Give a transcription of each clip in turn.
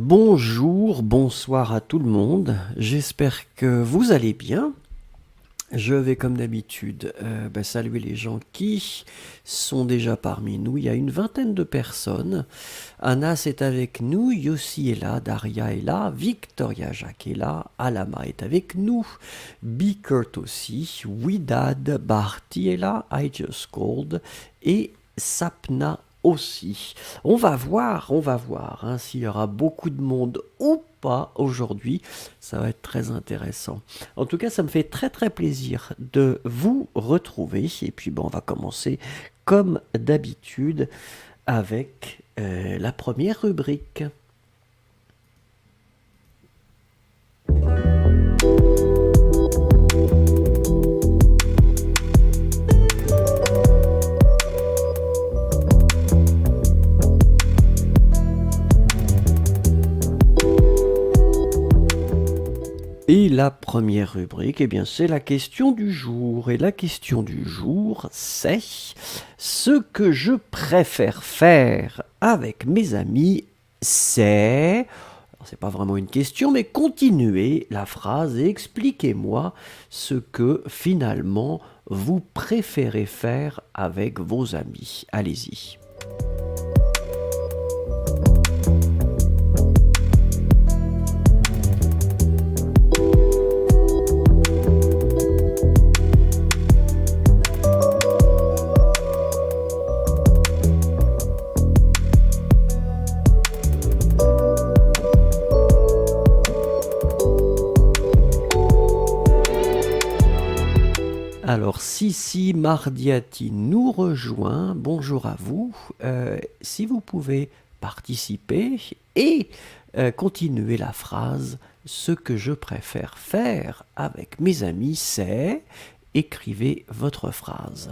Bonjour, bonsoir à tout le monde. J'espère que vous allez bien. Je vais comme d'habitude saluer les gens qui sont déjà parmi nous. Il y a une vingtaine de personnes. Anas est avec nous, Yossi est là, Daria est là, Victoria Jacques est là, Alama est avec nous, Bickert aussi, Widad, Barty est là, I Just Called et Sapna aussi. On va voir s'il y aura beaucoup de monde ou pas aujourd'hui. Ça va être très intéressant. En tout cas, ça me fait très très plaisir de vous retrouver. Et puis on va commencer comme d'habitude avec la première rubrique. Et la première rubrique, eh bien, c'est la question du jour. Et la question du jour, c'est ce que je préfère faire avec mes amis, c'est... Alors, c'est pas vraiment une question, mais continuez la phrase et expliquez-moi ce que finalement vous préférez faire avec vos amis. Allez-y. Alors, Sissi Mardiati nous rejoint. Bonjour à vous. Si vous pouvez participer et continuer la phrase, ce que je préfère faire avec mes amis, c'est... Écrivez votre phrase.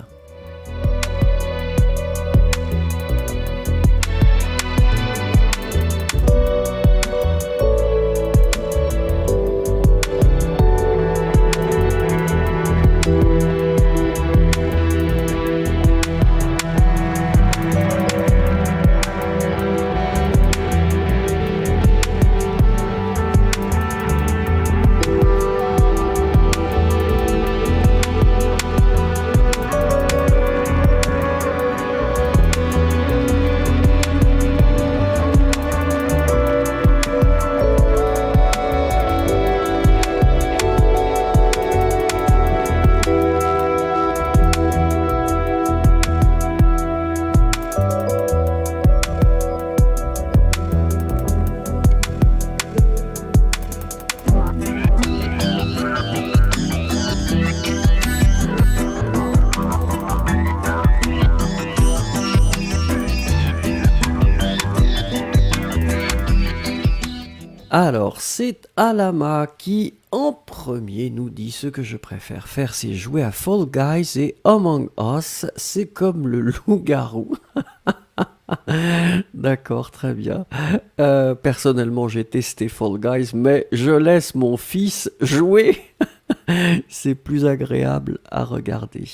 Alors, c'est Alama qui, en premier, nous dit ce que je préfère faire, c'est jouer à Fall Guys et Among Us. C'est comme le loup-garou. D'accord, très bien. Personnellement, j'ai testé Fall Guys, mais je laisse mon fils jouer. C'est plus agréable à regarder.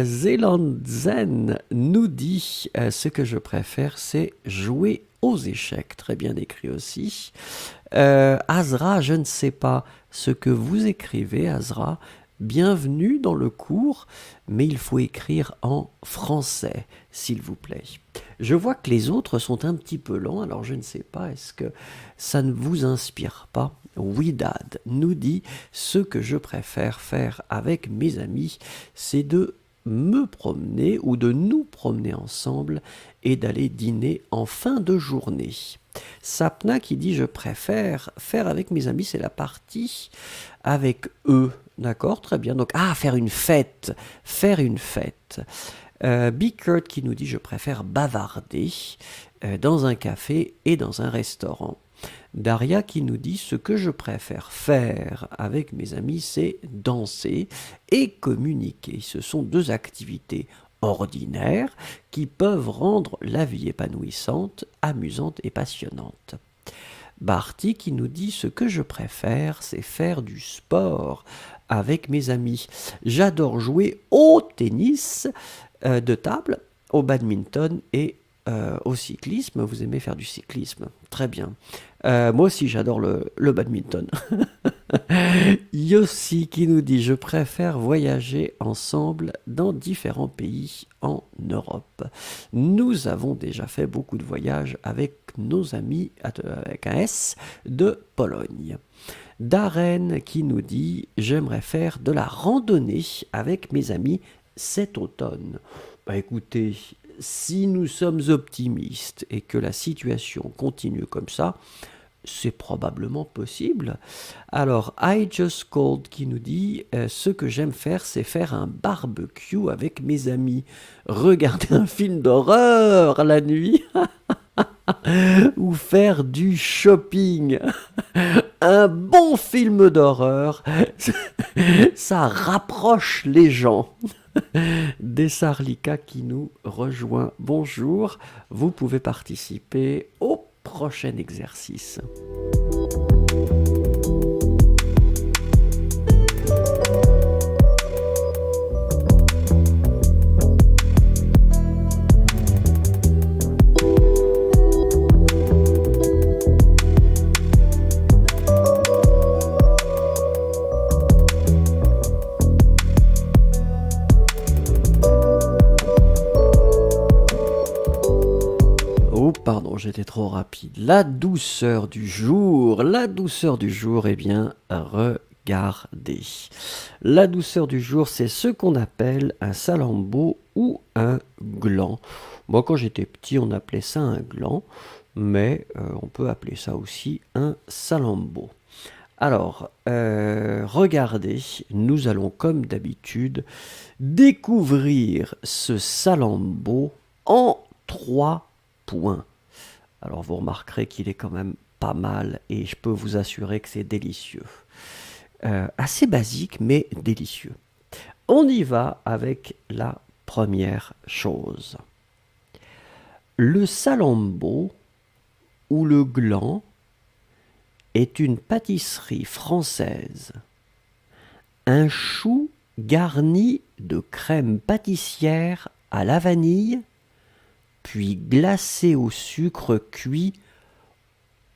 Zéland Zen nous dit ce que je préfère, c'est jouer aux échecs. Très bien écrit aussi. Azra, je ne sais pas ce que vous écrivez, Azra. Bienvenue dans le cours, mais il faut écrire en français, s'il vous plaît. Je vois que les autres sont un petit peu lents, alors je ne sais pas, est-ce que ça ne vous inspire pas? Widad nous dit « Ce que je préfère faire avec mes amis, c'est de me promener ou de nous promener ensemble et d'aller dîner en fin de journée. » Sapna qui dit « Je préfère faire avec mes amis, c'est la partie avec eux. » D'accord, très bien. Donc, faire une fête. Faire une fête. Bickert qui nous dit « Je préfère bavarder dans un café et dans un restaurant. » Daria qui nous dit « Ce que je préfère faire avec mes amis, c'est danser et communiquer. » Ce sont deux activités ordinaires qui peuvent rendre la vie épanouissante, amusante et passionnante. Barty qui nous dit « Ce que je préfère, c'est faire du sport avec mes amis. J'adore jouer au tennis de table, au badminton et au cyclisme, vous aimez faire du cyclisme. Très bien. Moi aussi, j'adore le badminton. Yossi qui nous dit: je préfère voyager ensemble dans différents pays en Europe. Nous avons déjà fait beaucoup de voyages avec nos amis, avec un S, de Pologne. Darren qui nous dit: j'aimerais faire de la randonnée avec mes amis cet automne. Bah écoutez, si nous sommes optimistes et que la situation continue comme ça, c'est probablement possible. Alors, I Just Called qui nous dit: ce que j'aime faire, c'est faire un barbecue avec mes amis, regarder un film d'horreur la nuit ou faire du shopping. Un bon film d'horreur, ça rapproche les gens. Dessarlika qui nous rejoint. Bonjour, vous pouvez participer au prochain exercice. Pardon, j'étais trop rapide. La douceur du jour, eh bien, regardez. La douceur du jour, c'est ce qu'on appelle un salammbô ou un gland. Moi, quand j'étais petit, on appelait ça un gland, mais on peut appeler ça aussi un salammbô. Alors, regardez, nous allons comme d'habitude découvrir ce salammbô en 3 points. Alors vous remarquerez qu'il est quand même pas mal et je peux vous assurer que c'est délicieux. Assez basique mais délicieux. On y va avec la première chose. Le salammbô ou le gland est une pâtisserie française. Un chou garni de crème pâtissière à la vanille, puis glacé au sucre cuit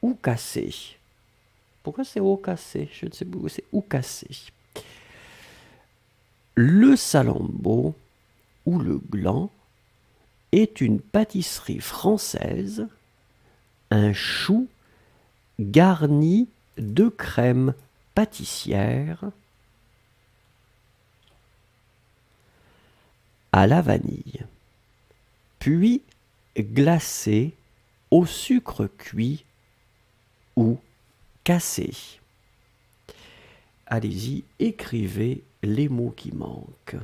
ou cassé. Pourquoi c'est au cassé? Je ne sais pas, c'est ou cassé. Le salammbô ou le gland est une pâtisserie française, un chou garni de crème pâtissière à la vanille, puis glacé au sucre cuit ou cassé. Allez-y, écrivez les mots qui manquent.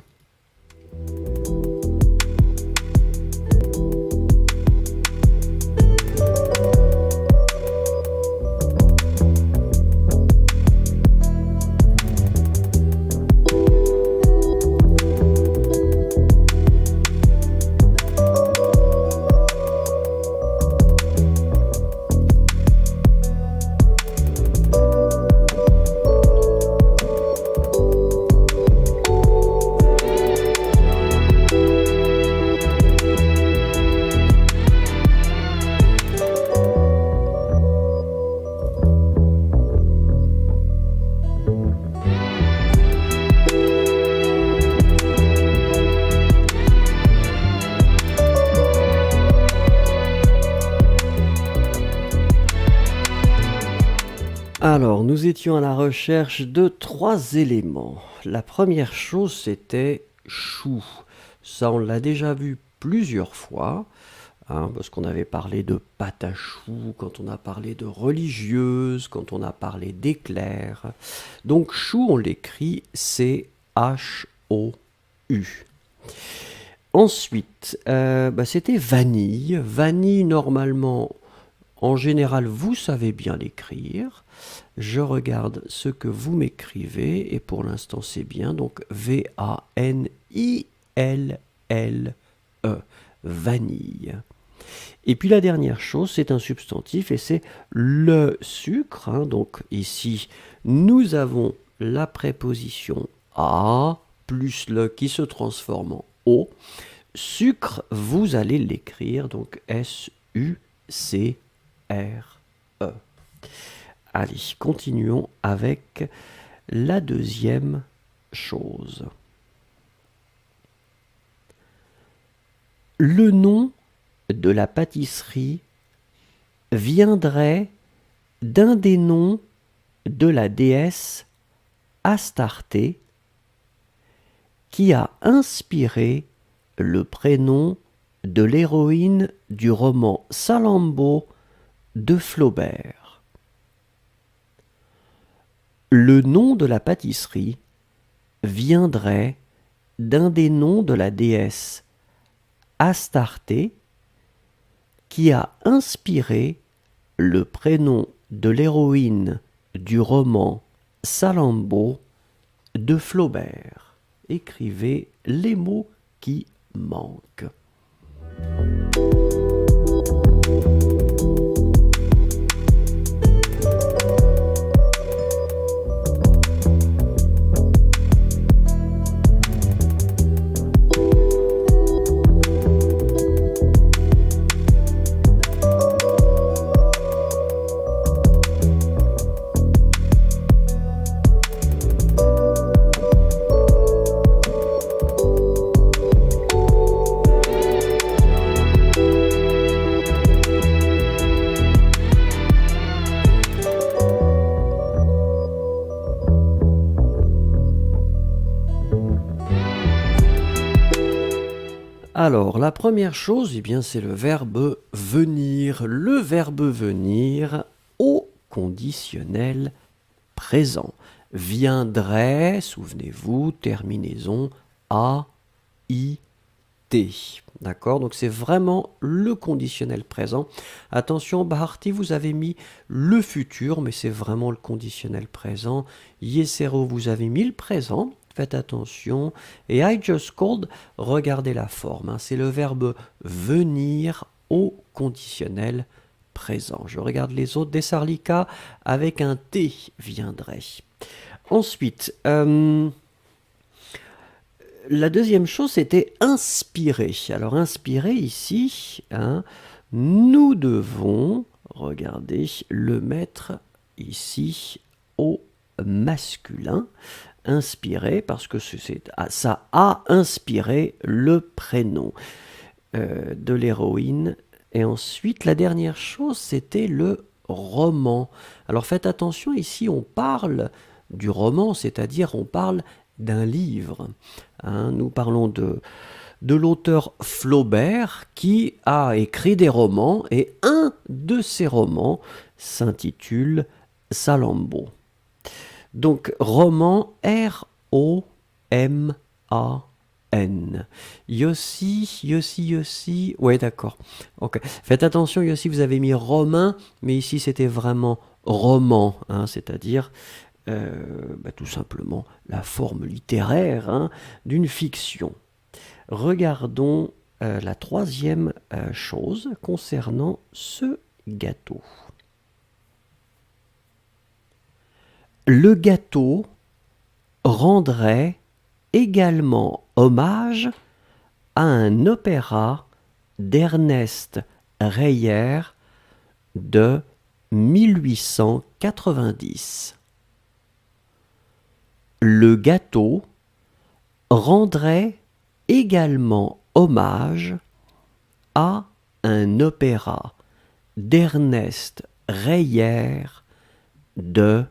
Alors, nous étions à la recherche de 3 éléments. La première chose, c'était chou. Ça, on l'a déjà vu plusieurs fois, parce qu'on avait parlé de pâte à choux, quand on a parlé de religieuse, quand on a parlé d'éclair. Donc, chou, on l'écrit C-H-O-U. Ensuite, c'était vanille. Vanille, normalement, en général, vous savez bien l'écrire. Je regarde ce que vous m'écrivez et pour l'instant c'est bien, donc V-A-N-I-L-L-E, vanille. Et puis la dernière chose, c'est un substantif et c'est le sucre. Donc ici, nous avons la préposition à plus le qui se transforme en O. sucre, vous allez l'écrire, donc S-U-C-R-E. Allez, continuons avec la deuxième chose. Le nom de la pâtisserie viendrait d'un des noms de la déesse Astarté qui a inspiré le prénom de l'héroïne du roman Salammbô de Flaubert. Le nom de la pâtisserie viendrait d'un des noms de la déesse Astarté qui a inspiré le prénom de l'héroïne du roman Salammbô de Flaubert. Écrivez les mots qui manquent. Alors, la première chose, eh bien, c'est le verbe venir. Le verbe venir au conditionnel présent. Viendrait, souvenez-vous, terminaison A, I, T. D'accord? Donc, c'est vraiment le conditionnel présent. Attention, Baharti, vous avez mis le futur, mais c'est vraiment le conditionnel présent. Yesero, vous avez mis le présent. Faites attention. Et I just called, regardez la forme. Hein. C'est le verbe venir au conditionnel présent. Je regarde les autres. Desarlika avec un T viendrait. Ensuite, la deuxième chose, c'était inspirer. Alors, inspirer ici, hein, nous devons, regardez, le mettre ici au masculin. Inspiré, parce que ça a inspiré le prénom de l'héroïne. Et ensuite, la dernière chose, c'était le roman. Alors faites attention, ici on parle du roman, c'est-à-dire on parle d'un livre. Hein, nous parlons de l'auteur Flaubert qui a écrit des romans, et un de ces romans s'intitule Salammbô. Donc, roman, R-O-M-A-N. Yossi. Ouais, d'accord. Okay. Faites attention, Yossi, vous avez mis romain, mais ici, c'était vraiment roman, hein, c'est-à-dire tout simplement la forme littéraire, hein, d'une fiction. Regardons la troisième chose concernant ce gâteau. Le gâteau rendrait également hommage à un opéra d'Ernest Reyer de 1890. Le gâteau rendrait également hommage à un opéra d'Ernest Reyer de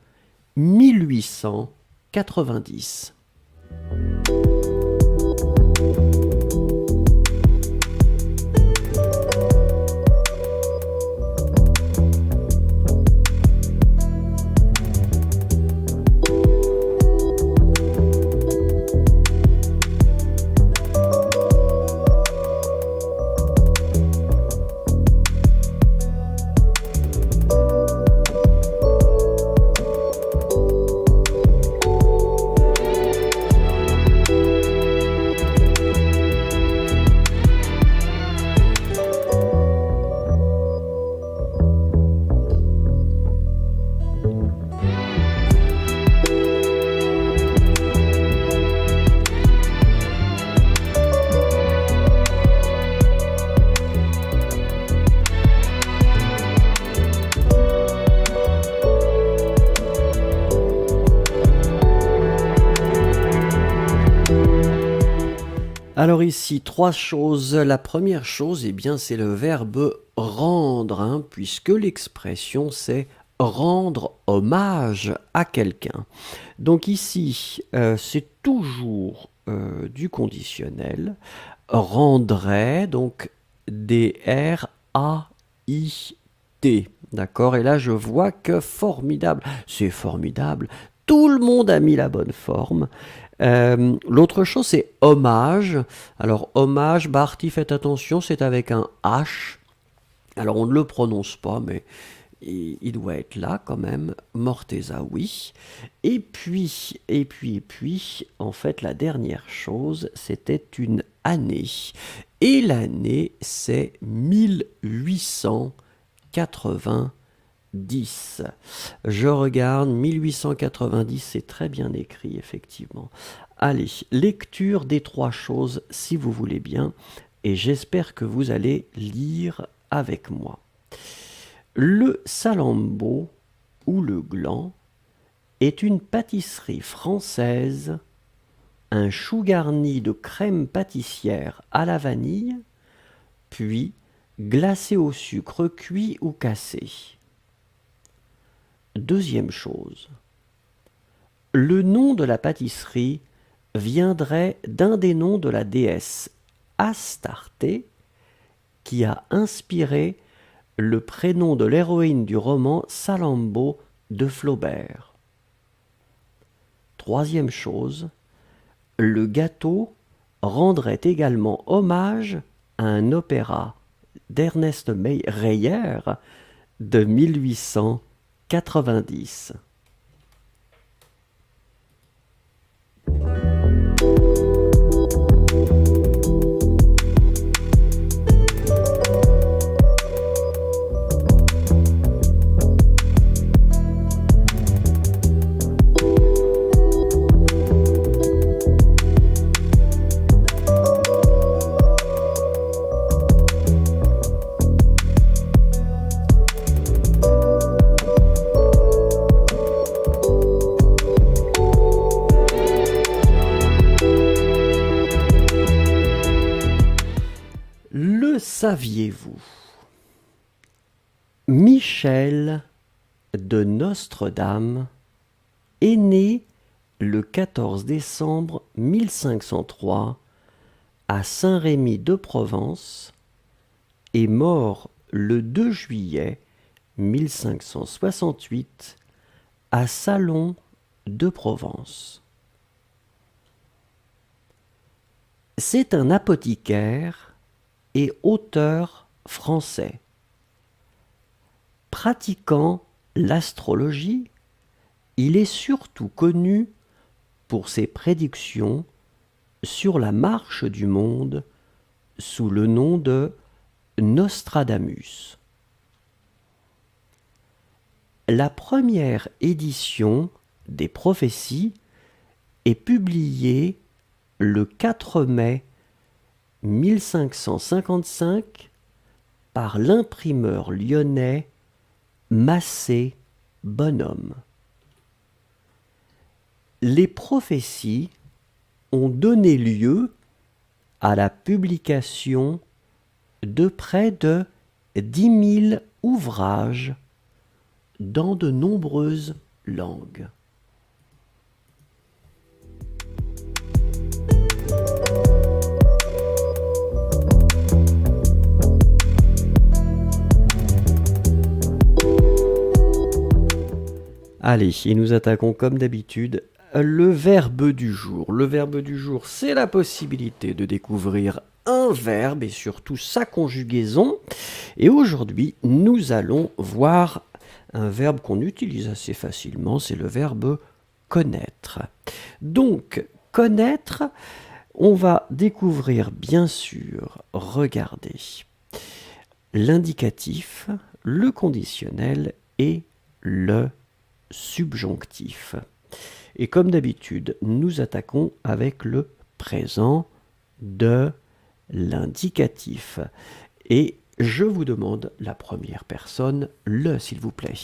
1890. Alors ici, trois choses. La première chose, eh bien, c'est le verbe rendre, hein, puisque l'expression c'est rendre hommage à quelqu'un. Donc ici, c'est toujours du conditionnel. Rendrait, donc D-R-A-I-T. D'accord? Et là, je vois que formidable. C'est formidable. Tout le monde a mis la bonne forme. L'autre chose, c'est hommage. Alors, hommage, Barty, faites attention, c'est avec un H. Alors, on ne le prononce pas, mais il doit être là quand même. Morteza, oui. Et puis, en fait, la dernière chose, c'était une année. Et l'année, c'est 1890. Je regarde, 1890, c'est très bien écrit, effectivement. Allez, lecture des trois choses, si vous voulez bien, et j'espère que vous allez lire avec moi. Le Salammbô, ou le gland, est une pâtisserie française, un chou garni de crème pâtissière à la vanille, puis glacé au sucre cuit ou cassé. Deuxième chose, le nom de la pâtisserie viendrait d'un des noms de la déesse Astarté, qui a inspiré le prénom de l'héroïne du roman Salammbô de Flaubert. Troisième chose, le gâteau rendrait également hommage à un opéra d'Ernest Reyer de 1890. Le saviez-vous? Michel de Nostre-Dame est né le 14 décembre 1503 à Saint-Rémy-de-Provence et mort le 2 juillet 1568 à Salon de Provence. C'est un apothicaire et auteur français. Pratiquant l'astrologie, il est surtout connu pour ses prédictions sur la marche du monde sous le nom de Nostradamus. La première édition des prophéties est publiée le 4 mai 1555 par l'imprimeur lyonnais Massé Bonhomme. Les prophéties ont donné lieu à la publication de près de 10 000 ouvrages dans de nombreuses langues. Allez, et nous attaquons comme d'habitude le verbe du jour. Le verbe du jour, c'est la possibilité de découvrir un verbe et surtout sa conjugaison. Et aujourd'hui, nous allons voir un verbe qu'on utilise assez facilement, c'est le verbe connaître. Donc, connaître, on va découvrir bien sûr, regardez, l'indicatif, le conditionnel et le subjonctif. Et comme d'habitude, nous attaquons avec le présent de l'indicatif. Et je vous demande la première personne, le s'il vous plaît.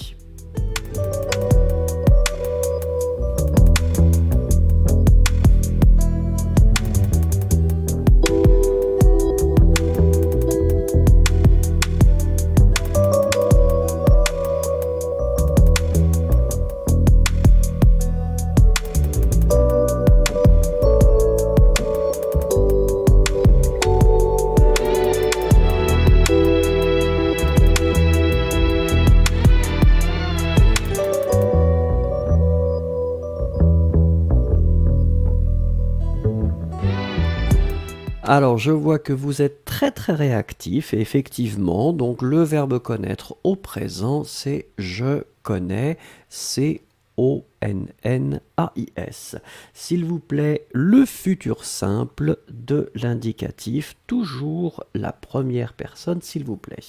Alors, je vois que vous êtes très très réactif, et effectivement, donc le verbe connaître au présent, c'est je connais, C-O-N-N-A-I-S. S'il vous plaît, le futur simple de l'indicatif, toujours la première personne, s'il vous plaît.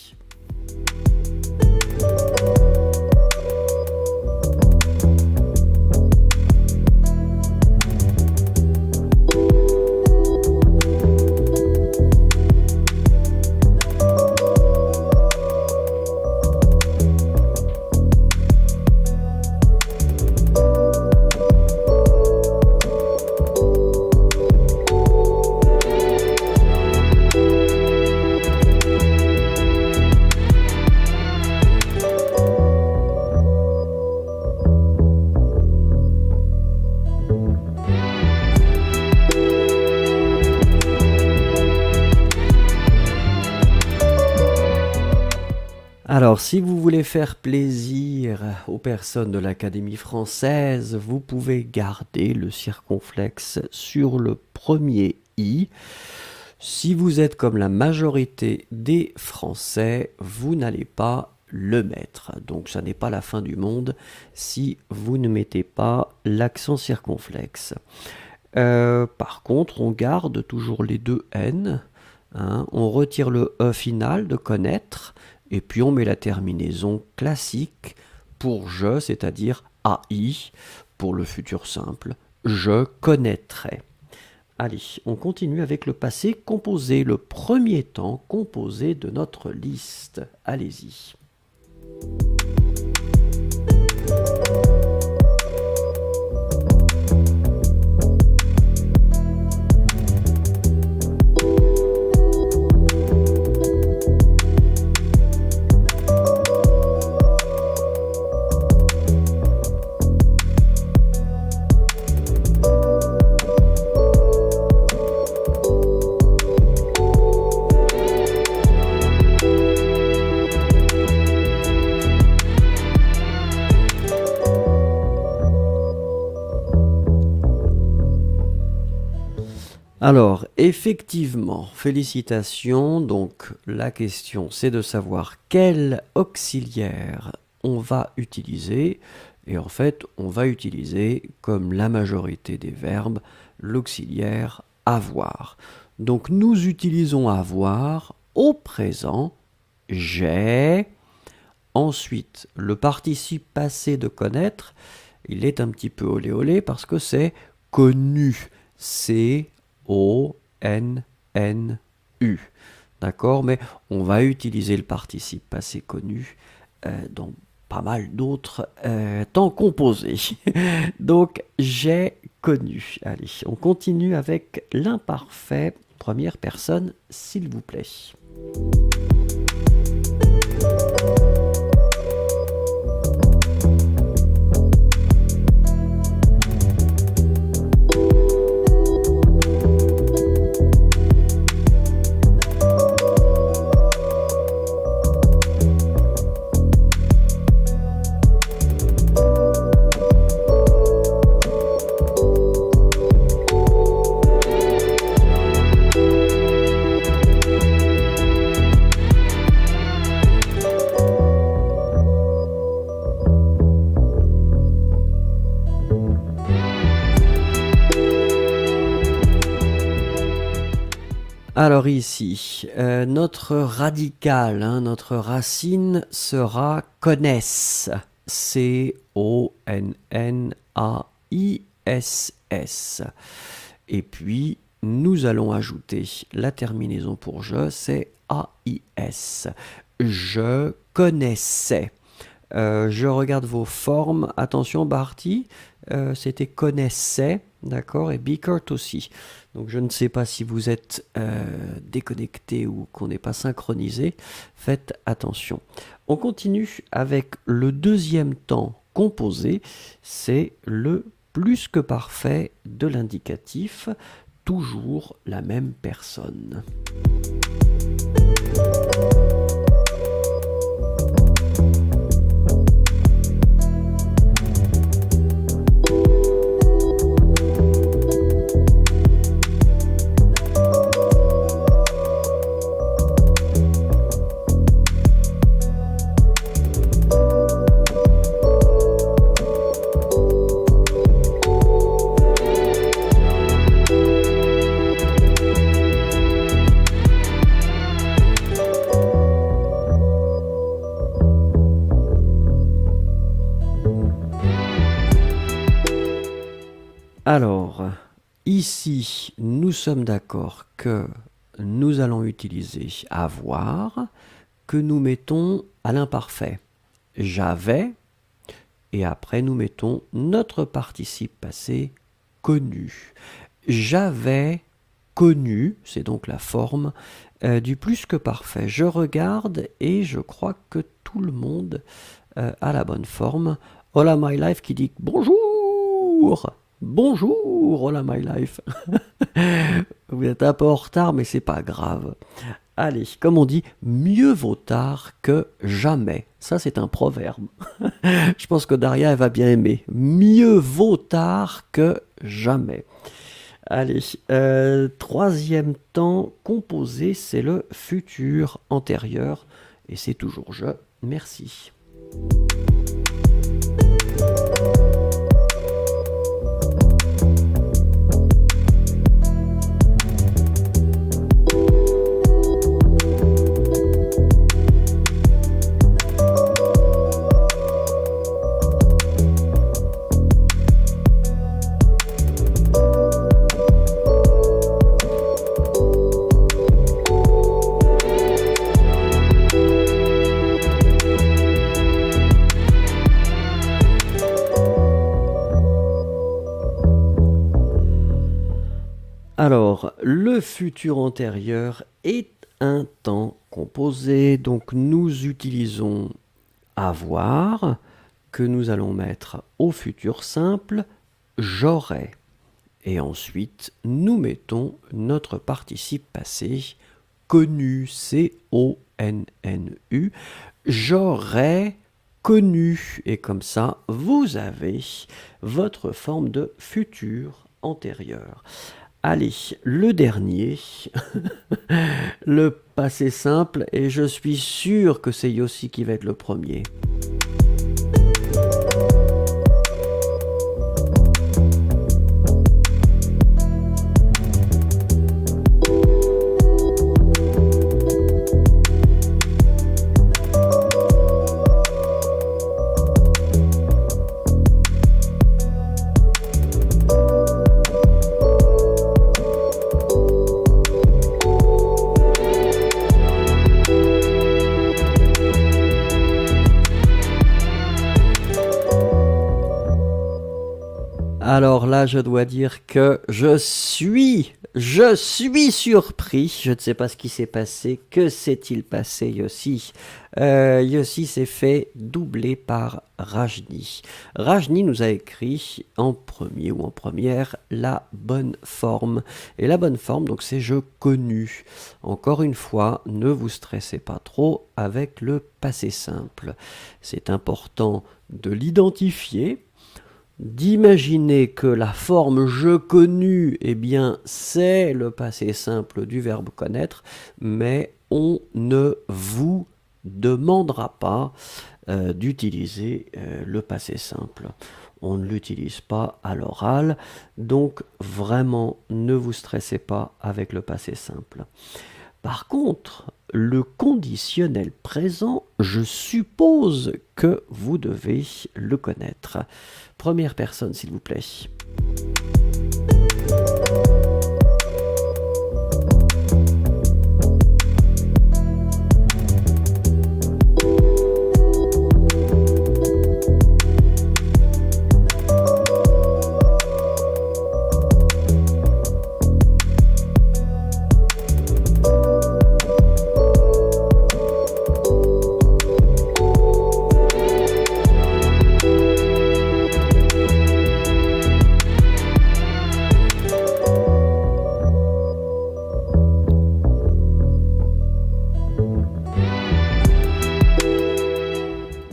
Alors, si vous voulez faire plaisir aux personnes de l'Académie française, vous pouvez garder le circonflexe sur le premier i. Si vous êtes comme la majorité des Français, vous n'allez pas le mettre. Donc, ça n'est pas la fin du monde si vous ne mettez pas l'accent circonflexe. Par contre, on garde toujours les deux N. On retire le E final de connaître. Et puis on met la terminaison classique pour je, c'est-à-dire AI, pour le futur simple. Je connaîtrai. Allez, on continue avec le passé composé, le premier temps composé de notre liste. Allez-y. Alors, effectivement, félicitations. Donc, la question, c'est de savoir quel auxiliaire on va utiliser. Et en fait, on va utiliser, comme la majorité des verbes, l'auxiliaire avoir. Donc, nous utilisons avoir au présent, j'ai. Ensuite, le participe passé de connaître, il est un petit peu olé olé parce que c'est connu. C'est O-N-N-U. D'accord? Mais on va utiliser le participe passé connu dans pas mal d'autres temps composés. Donc, j'ai connu. Allez, on continue avec l'imparfait. Première personne, s'il vous plaît. Alors ici, notre radical, notre racine sera connaissent. C-O-N-N-A-I-S-S. Et puis, nous allons ajouter la terminaison pour je, c'est A-I-S. Je connaissais. Je regarde vos formes. Attention, Barty, c'était connaissait, d'accord, et Bickert aussi. Donc je ne sais pas si vous êtes déconnecté ou qu'on n'est pas synchronisé. Faites attention. On continue avec le deuxième temps composé. C'est le plus que parfait de l'indicatif. Toujours la même personne. Alors, ici, nous sommes d'accord que nous allons utiliser avoir, que nous mettons à l'imparfait. J'avais, et après nous mettons notre participe passé connu. J'avais connu, c'est donc la forme du plus que parfait. Je regarde et je crois que tout le monde a la bonne forme. Hola My Life qui dit bonjour. Bonjour, Hola My Life. Vous êtes un peu en retard, mais c'est pas grave. Allez, comme on dit, mieux vaut tard que jamais. Ça, c'est un proverbe. Je pense que Daria, elle va bien aimer. Mieux vaut tard que jamais. Allez, troisième temps composé, c'est le futur antérieur. Et c'est toujours je. Merci. Alors, le futur antérieur est un temps composé, donc nous utilisons avoir, que nous allons mettre au futur simple, j'aurais. Et ensuite, nous mettons notre participe passé, connu, C-O-N-N-U, j'aurais connu. Et comme ça, vous avez votre forme de futur antérieur. Allez, le dernier, le passé simple, et je suis sûr que c'est Yossi qui va être le premier. Alors là, je dois dire que je suis surpris. Je ne sais pas ce qui s'est passé. Que s'est-il passé, Yossi? Yossi s'est fait doubler par Rajni. Rajni nous a écrit en premier ou en première la bonne forme. Et la bonne forme, donc c'est je connu. Encore une fois, ne vous stressez pas trop avec le passé simple. C'est important de l'identifier, d'imaginer que la forme je connu, eh bien, c'est le passé simple du verbe connaître, mais on ne vous demandera pas d'utiliser le passé simple. On ne l'utilise pas à l'oral, donc vraiment ne vous stressez pas avec le passé simple. Par contre, le conditionnel présent, je suppose que vous devez le connaître. Première personne, s'il vous plaît.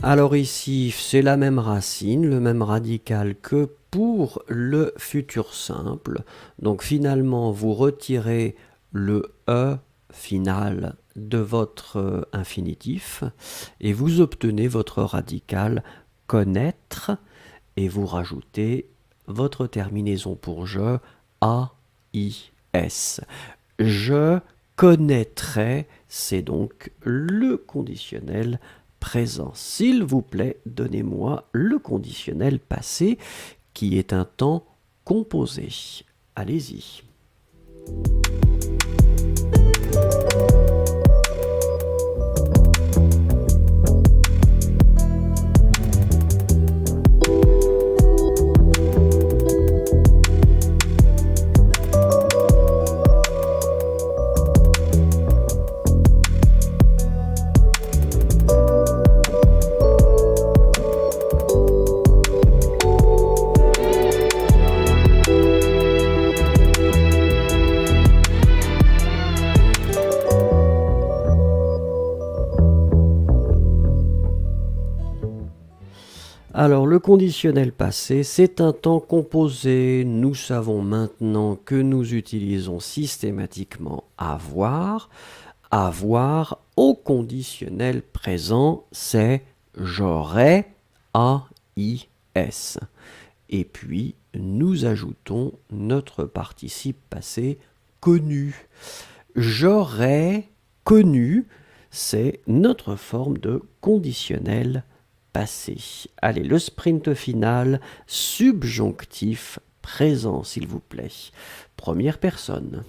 Alors ici, c'est la même racine, le même radical que pour le futur simple. Donc finalement, vous retirez le E final de votre infinitif et vous obtenez votre radical connaître et vous rajoutez votre terminaison pour je, A-I-S. Je connaîtrai, c'est donc le conditionnel présent. S'il vous plaît, donnez-moi le conditionnel passé qui est un temps composer. Allez-y. Alors, le conditionnel passé, c'est un temps composé. Nous savons maintenant que nous utilisons systématiquement avoir. Avoir au conditionnel présent, c'est j'aurais, A-I-S. Et puis, nous ajoutons notre participe passé connu. J'aurais connu, c'est notre forme de conditionnel passé. Allez, le sprint final, subjonctif présent, s'il vous plaît. Première personne.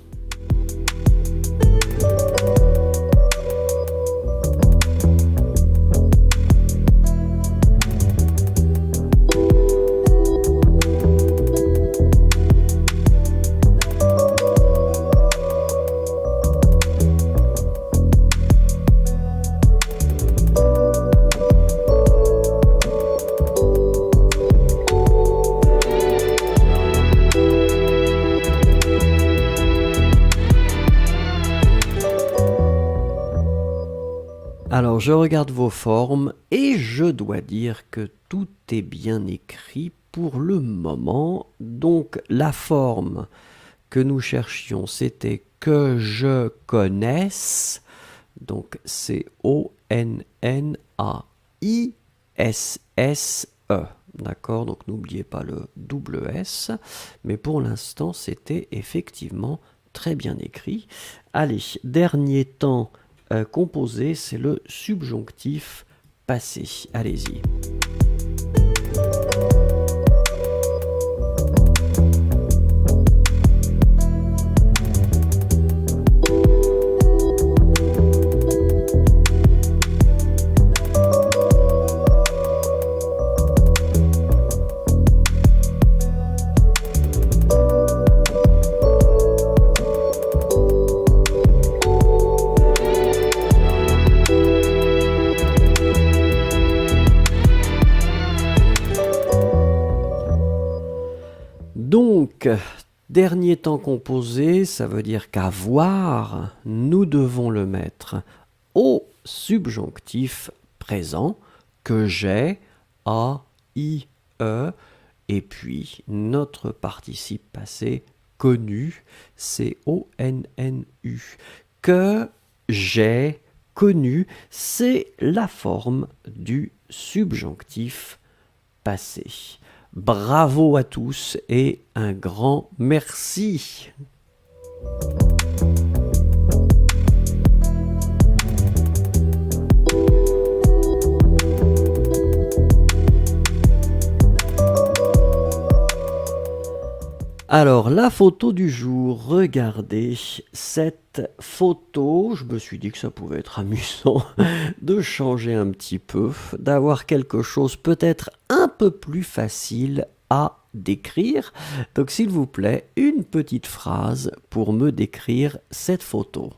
Alors, je regarde vos formes et je dois dire que tout est bien écrit pour le moment. Donc, la forme que nous cherchions, c'était que je connaisse. Donc, c'est O-N-N-A-I-S-S-E. D'accord? Donc, n'oubliez pas le double S. Mais pour l'instant, c'était effectivement très bien écrit. Allez, dernier temps composé, c'est le subjonctif passé. Allez-y. Donc, dernier temps composé, ça veut dire qu'avoir, nous devons le mettre au subjonctif présent, que j'ai, A-I-E, et puis notre participe passé connu, C-O-N-N-U. Que j'ai connu, c'est la forme du subjonctif passé. Bravo à tous et un grand merci. Alors, la photo du jour, regardez cette photo. Je me suis dit que ça pouvait être amusant de changer un petit peu, d'avoir quelque chose peut-être un peu plus facile à décrire. Donc, s'il vous plaît, une petite phrase pour me décrire cette photo.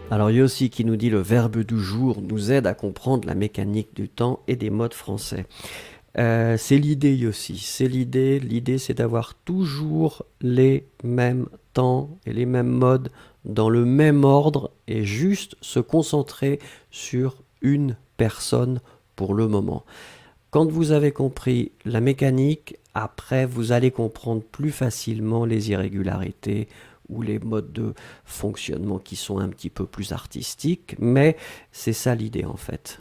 Alors Yossi qui nous dit le verbe du jour nous aide à comprendre la mécanique du temps et des modes français. C'est l'idée Yossi, c'est l'idée. L'idée c'est d'avoir toujours les mêmes temps et les mêmes modes dans le même ordre et juste se concentrer sur une personne pour le moment. Quand vous avez compris la mécanique, après vous allez comprendre plus facilement les irrégularités ou les modes de fonctionnement qui sont un petit peu plus artistiques, mais c'est ça l'idée en fait.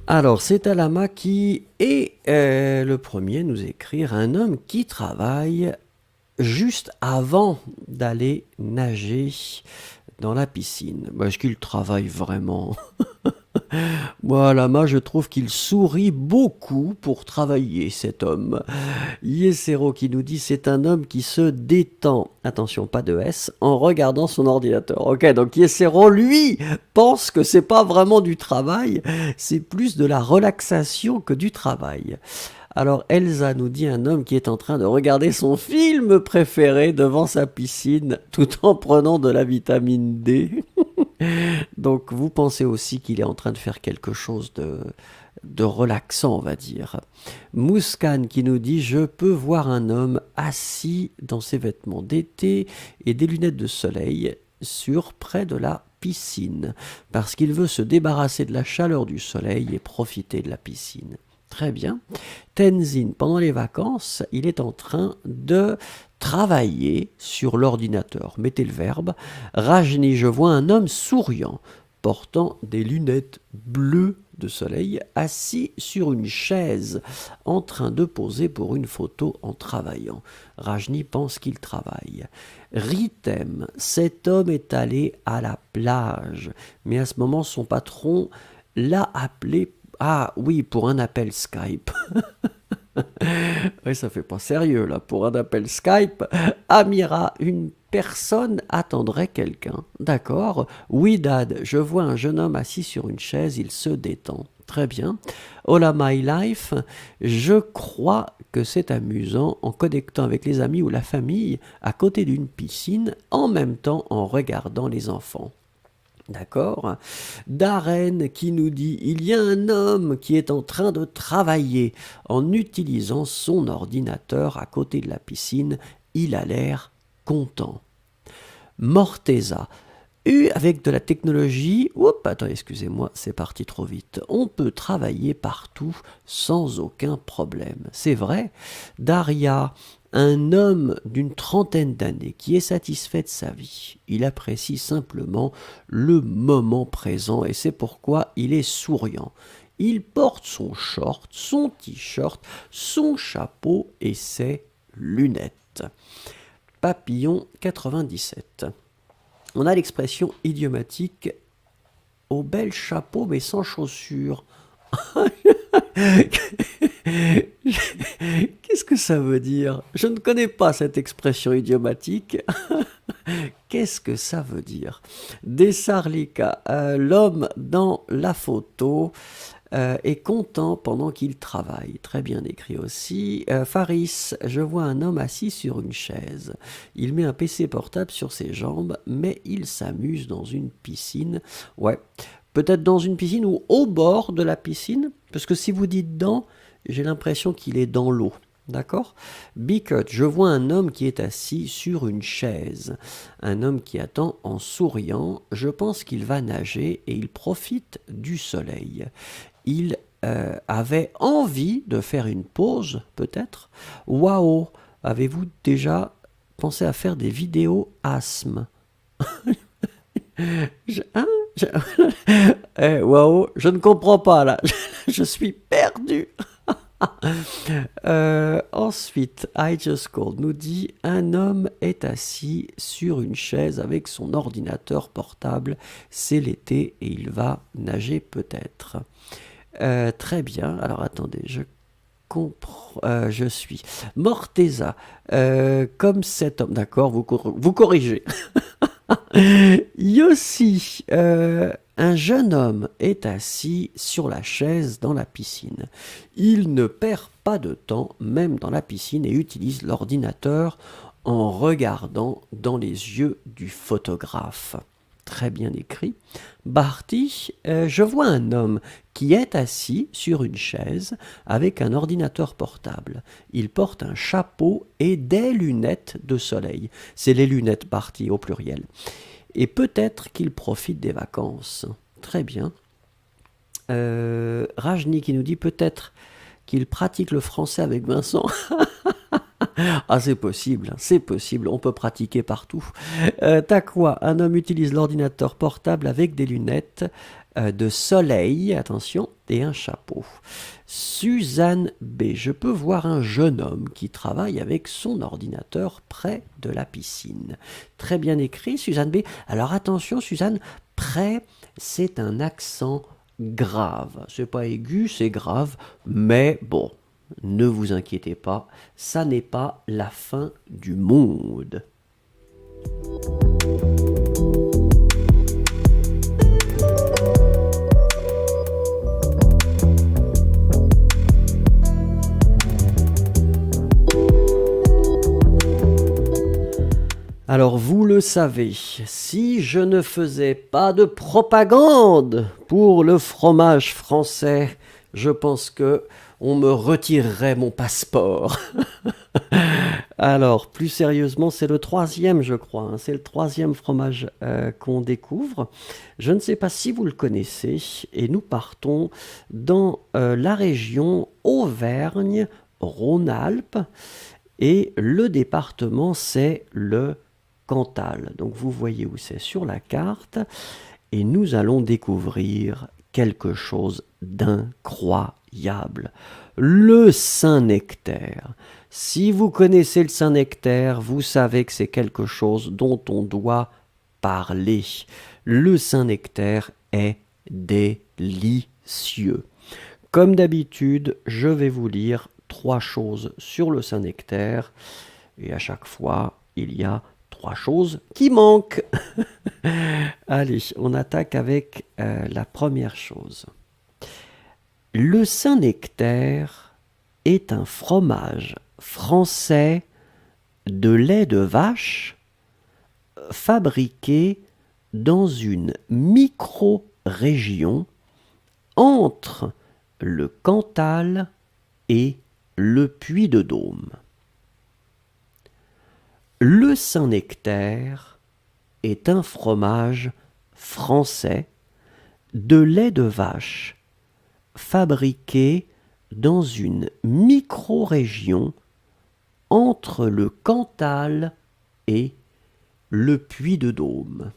Alors, c'est Alama qui est le premier à nous écrire un homme qui travaille juste avant d'aller nager dans la piscine. Est-ce qu'il travaille vraiment? Moi, Alama, je trouve qu'il sourit beaucoup pour travailler, cet homme. Yesero qui nous dit c'est un homme qui se détend, attention pas de S, en regardant son ordinateur. Ok, donc Yesero, lui, pense que c'est pas vraiment du travail, c'est plus de la relaxation que du travail. Alors Elsa nous dit un homme qui est en train de regarder son film préféré devant sa piscine tout en prenant de la vitamine D. Donc vous pensez aussi qu'il est en train de faire quelque chose de relaxant, on va dire. Mouskan qui nous dit « Je peux voir un homme assis dans ses vêtements d'été et des lunettes de soleil sur près de la piscine, parce qu'il veut se débarrasser de la chaleur du soleil et profiter de la piscine. » Très bien. Tenzin, pendant les vacances, il est en train de travailler sur l'ordinateur. Mettez le verbe. Rajni, je vois un homme souriant, portant des lunettes bleues de soleil, assis sur une chaise, en train de poser pour une photo en travaillant. Rajni pense qu'il travaille. Ritem, cet homme est allé à la plage, mais à ce moment, son patron l'a appelé. Ah oui, pour un appel Skype. Oui, ça fait pas sérieux là. Pour un appel Skype, Amira, une personne attendrait quelqu'un. D'accord. Oui, Dad, je vois un jeune homme assis sur une chaise, il se détend. Très bien. Hola My Life, je crois que c'est amusant en connectant avec les amis ou la famille à côté d'une piscine, en même temps en regardant les enfants. D'accord. Darren qui nous dit « Il y a un homme qui est en train de travailler en utilisant son ordinateur à côté de la piscine. Il a l'air content. » Morteza. Avec de la technologie, attends, excusez-moi, c'est parti trop vite. On peut travailler partout sans aucun problème. C'est vrai. Daria, un homme d'une trentaine d'années qui est satisfait de sa vie. Il apprécie simplement le moment présent et c'est pourquoi il est souriant. Il porte son short, son t-shirt, son chapeau et ses lunettes. Papillon 97. On a l'expression idiomatique « au bel chapeau mais sans chaussures ». Qu'est-ce que ça veut dire? Je ne connais pas cette expression idiomatique. Qu'est-ce que ça veut dire? Desarlika, l'homme dans la photo est content pendant qu'il travaille. Très bien écrit aussi. Faris, je vois un homme assis sur une chaise. Il met un PC portable sur ses jambes, mais il s'amuse dans une piscine. Ouais, peut-être dans une piscine ou au bord de la piscine, parce que si vous dites dans, j'ai l'impression qu'il est dans l'eau. D'accord? Bicut, je vois un homme qui est assis sur une chaise. Un homme qui attend en souriant. Je pense qu'il va nager et il profite du soleil. Il avait envie de faire une pause, peut-être. Waouh! Avez-vous déjà pensé à faire des vidéos asthme? Waouh! Je ne comprends pas là. Je suis perdu. Ensuite, I Just Called nous dit un homme est assis sur une chaise avec son ordinateur portable. C'est l'été et il va nager peut-être. Très bien. Alors attendez, je comprends. Je suis Morteza. Comme cet homme. D'accord, vous corrigez. Yossi, un jeune homme est assis sur la chaise dans la piscine. Il ne perd pas de temps, même dans la piscine, et utilise l'ordinateur en regardant dans les yeux du photographe. Très bien écrit. Barty, je vois un homme qui est assis sur une chaise avec un ordinateur portable. Il porte un chapeau et des lunettes de soleil. C'est les lunettes Barty au pluriel. Et peut-être qu'il profite des vacances. Très bien. Rajni qui nous dit peut-être qu'il pratique le français avec Vincent. Ah, c'est possible, c'est possible, on peut pratiquer partout. T'as quoi? Un homme utilise l'ordinateur portable avec des lunettes de soleil, attention, et un chapeau. Suzanne B. Je peux voir un jeune homme qui travaille avec son ordinateur près de la piscine. Très bien écrit, Suzanne B. Alors attention, Suzanne, près, c'est un accent grave. C'est pas aigu, c'est grave, mais bon. Ne vous inquiétez pas, ça n'est pas la fin du monde. Alors vous le savez, si je ne faisais pas de propagande pour le fromage français, je pense que on me retirerait mon passeport. Alors, plus sérieusement, c'est le troisième, je crois. Hein, c'est le troisième fromage qu'on découvre. Je ne sais pas si vous le connaissez. Et nous partons dans la région Auvergne-Rhône-Alpes. Et le département, c'est le Cantal. Donc, vous voyez où c'est sur la carte. Et nous allons découvrir quelque chose d'incroyable. Le Saint-Nectaire. Si vous connaissez le Saint-Nectaire, vous savez que c'est quelque chose dont on doit parler. Le Saint-Nectaire est délicieux. Comme d'habitude, je vais vous lire 3 choses sur le Saint-Nectaire. Et à chaque fois, il y a 3 choses qui manquent. Allez, on attaque avec la première chose. Le Saint-Nectaire est un fromage français de lait de vache fabriqué dans une micro-région entre le Cantal et le Puy-de-Dôme. Le Saint-Nectaire est un fromage français de lait de vache fabriqué dans une micro-région entre le Cantal et le Puy-de-Dôme.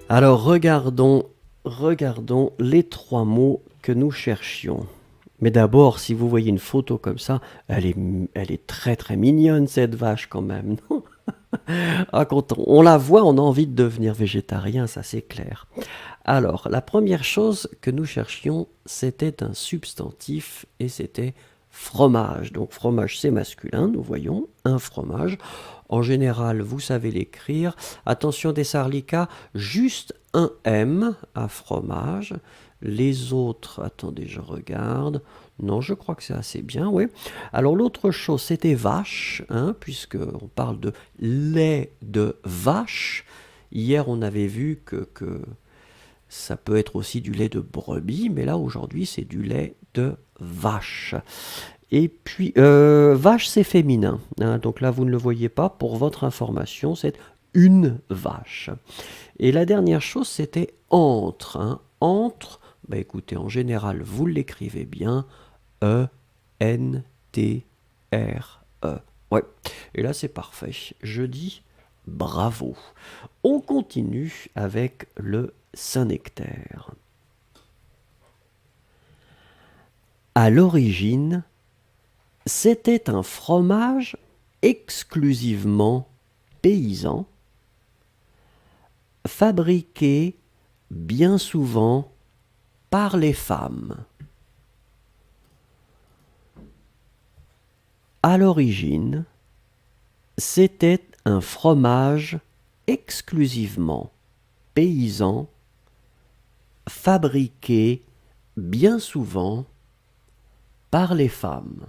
Alors regardons les 3 mots que nous cherchions. Mais d'abord, si vous voyez une photo comme ça, elle est très très mignonne cette vache quand même, non? Ah, quand on la voit, on a envie de devenir végétarien, ça c'est clair. Alors, la première chose que nous cherchions, c'était un substantif et c'était fromage. Donc fromage c'est masculin, nous voyons, un fromage. En général, vous savez l'écrire. Attention des sarlicas, juste un M à fromage. Les autres, attendez, je regarde. Non, je crois que c'est assez bien, oui. Alors l'autre chose, c'était vache, hein, puisque on parle de lait de vache. Hier, on avait vu que ça peut être aussi du lait de brebis, mais là, aujourd'hui, c'est du lait de vache. Et puis, vache, c'est féminin, hein, donc là, vous ne le voyez pas. Pour votre information, c'est une vache. Et la dernière chose, c'était entre. Hein. Entre, bah, écoutez, en général, vous l'écrivez bien, E-N-T-R-E. Ouais, et là c'est parfait. Je dis bravo. On continue avec le Saint-Nectaire. À l'origine, c'était un fromage exclusivement paysan, fabriqué bien souvent par les femmes. À l'origine, c'était un fromage exclusivement paysan, fabriqué bien souvent par les femmes.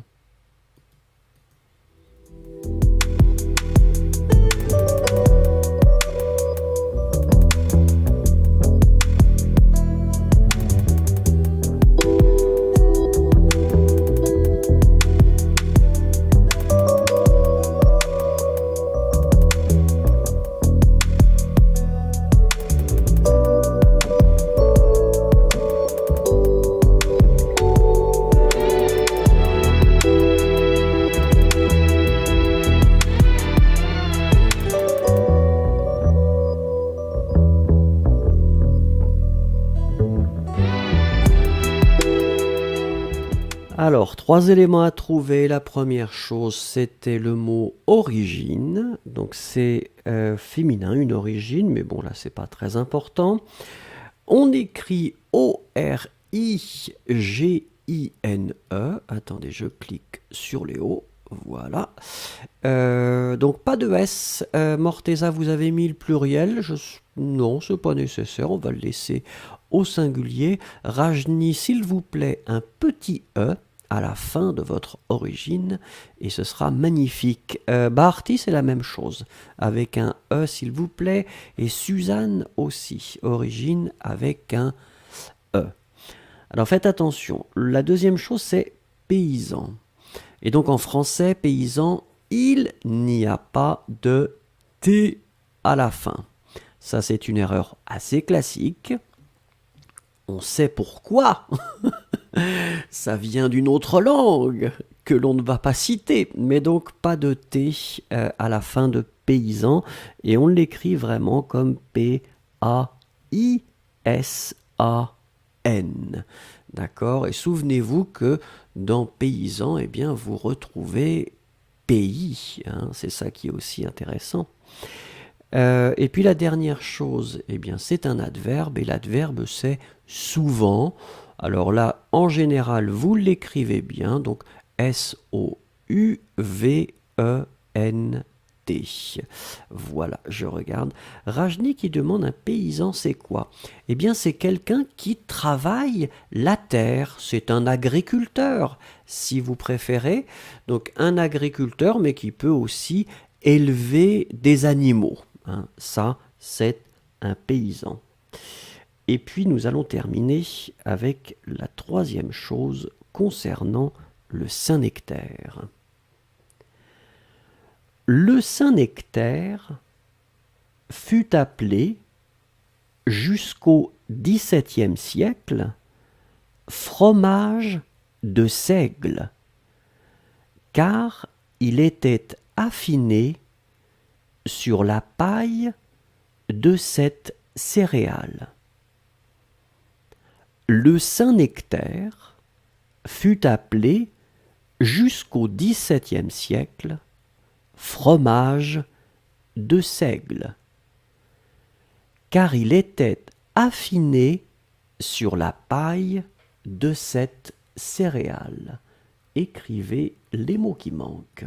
Alors, 3 éléments à trouver. La première chose, c'était le mot origine. Donc, c'est féminin, une origine, mais bon, là, c'est pas très important. On écrit O-R-I-G-I-N-E. Attendez, je clique sur les O. Voilà. Donc, pas de S. Morteza, vous avez mis le pluriel. Non, c'est pas nécessaire. On va le laisser au singulier. Rajni, s'il vous plaît, un petit E à la fin de votre origine et ce sera magnifique. Barty, c'est la même chose avec un E s'il vous plaît, et Suzanne aussi, origine avec un E. Alors faites attention, la deuxième chose c'est paysan. Et donc en français, paysan, il n'y a pas de T à la fin. Ça c'est une erreur assez classique. On sait pourquoi. Ça vient d'une autre langue que l'on ne va pas citer, mais donc pas de T à la fin de paysan, et on l'écrit vraiment comme P-A-I-S-A-N. D'accord? Et souvenez-vous que dans paysan, eh bien, vous retrouvez pays, hein, c'est ça qui est aussi intéressant. Et puis la dernière chose, eh bien, c'est un adverbe, et l'adverbe c'est souvent. Alors là, en général, vous l'écrivez bien, donc S-O-U-V-E-N-T. Voilà, je regarde. Rajni qui demande un paysan, c'est quoi? Eh bien, c'est quelqu'un qui travaille la terre. C'est un agriculteur, si vous préférez. Donc, un agriculteur, mais qui peut aussi élever des animaux. Hein, ça, c'est un paysan. Et puis nous allons terminer avec la troisième chose concernant le Saint-Nectaire. Le Saint-Nectaire fut appelé jusqu'au XVIIe siècle fromage de seigle, car il était affiné sur la paille de cette céréale. Le Saint-Nectaire fut appelé jusqu'au XVIIe siècle fromage de seigle, car il était affiné sur la paille de cette céréale. Écrivez les mots qui manquent.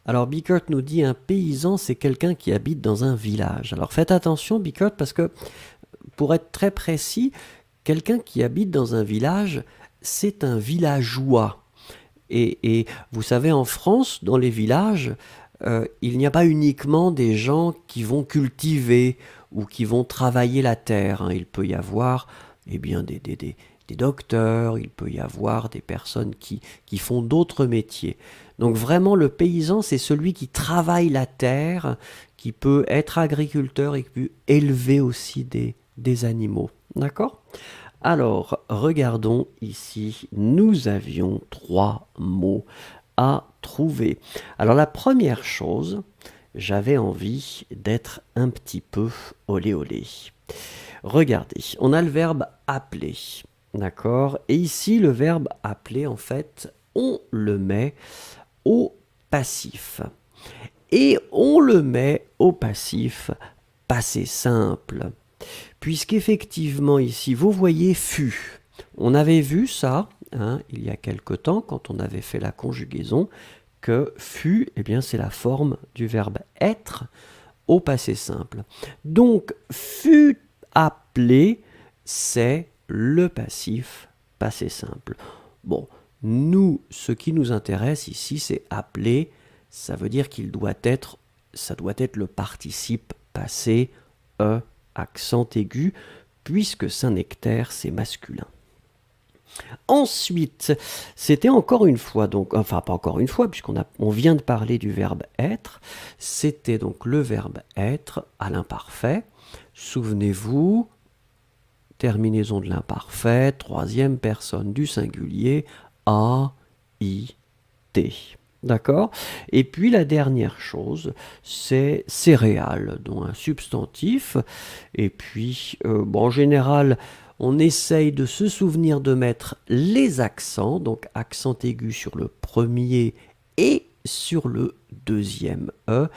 Alors Bickert nous dit un paysan, c'est quelqu'un qui habite dans un village. Alors faites attention Bickert, parce que pour être très précis, quelqu'un qui habite dans un village, c'est un villageois. Et vous savez, en France, dans les villages, il n'y a pas uniquement des gens qui vont cultiver ou qui vont travailler la terre, hein. Il peut y avoir eh bien, des docteurs, il peut y avoir des personnes qui font d'autres métiers. Donc vraiment, le paysan, c'est celui qui travaille la terre, qui peut être agriculteur et qui peut élever aussi des animaux. D'accord? Alors, regardons ici, nous avions 3 mots à trouver. Alors la première chose, j'avais envie d'être un petit peu olé olé. Regardez, on a le verbe appeler, d'accord? Et ici, le verbe appeler, en fait, on le met au passif. Et on le met au passif passé simple. Puisqu'effectivement, ici, vous voyez fut. On avait vu ça, hein, il y a quelque temps, quand on avait fait la conjugaison, que fut, eh bien, c'est la forme du verbe être au passé simple. Donc, fut appelé, c'est le passif passé simple. Bon, nous, ce qui nous intéresse ici, c'est appeler. Ça veut dire ça doit être le participe passé, accent aigu, puisque Saint-Nectaire, c'est masculin. Ensuite, c'était encore une fois, donc, enfin pas encore une fois, puisqu'on vient de parler du verbe être, c'était donc le verbe être à l'imparfait. Souvenez-vous, terminaison de l'imparfait, troisième personne du singulier, a, i, t. D'accord? Et puis la dernière chose, c'est céréales, dont un substantif. Et puis, en général, on essaye de se souvenir de mettre les accents, donc accent aigu sur le premier et sur le deuxième E.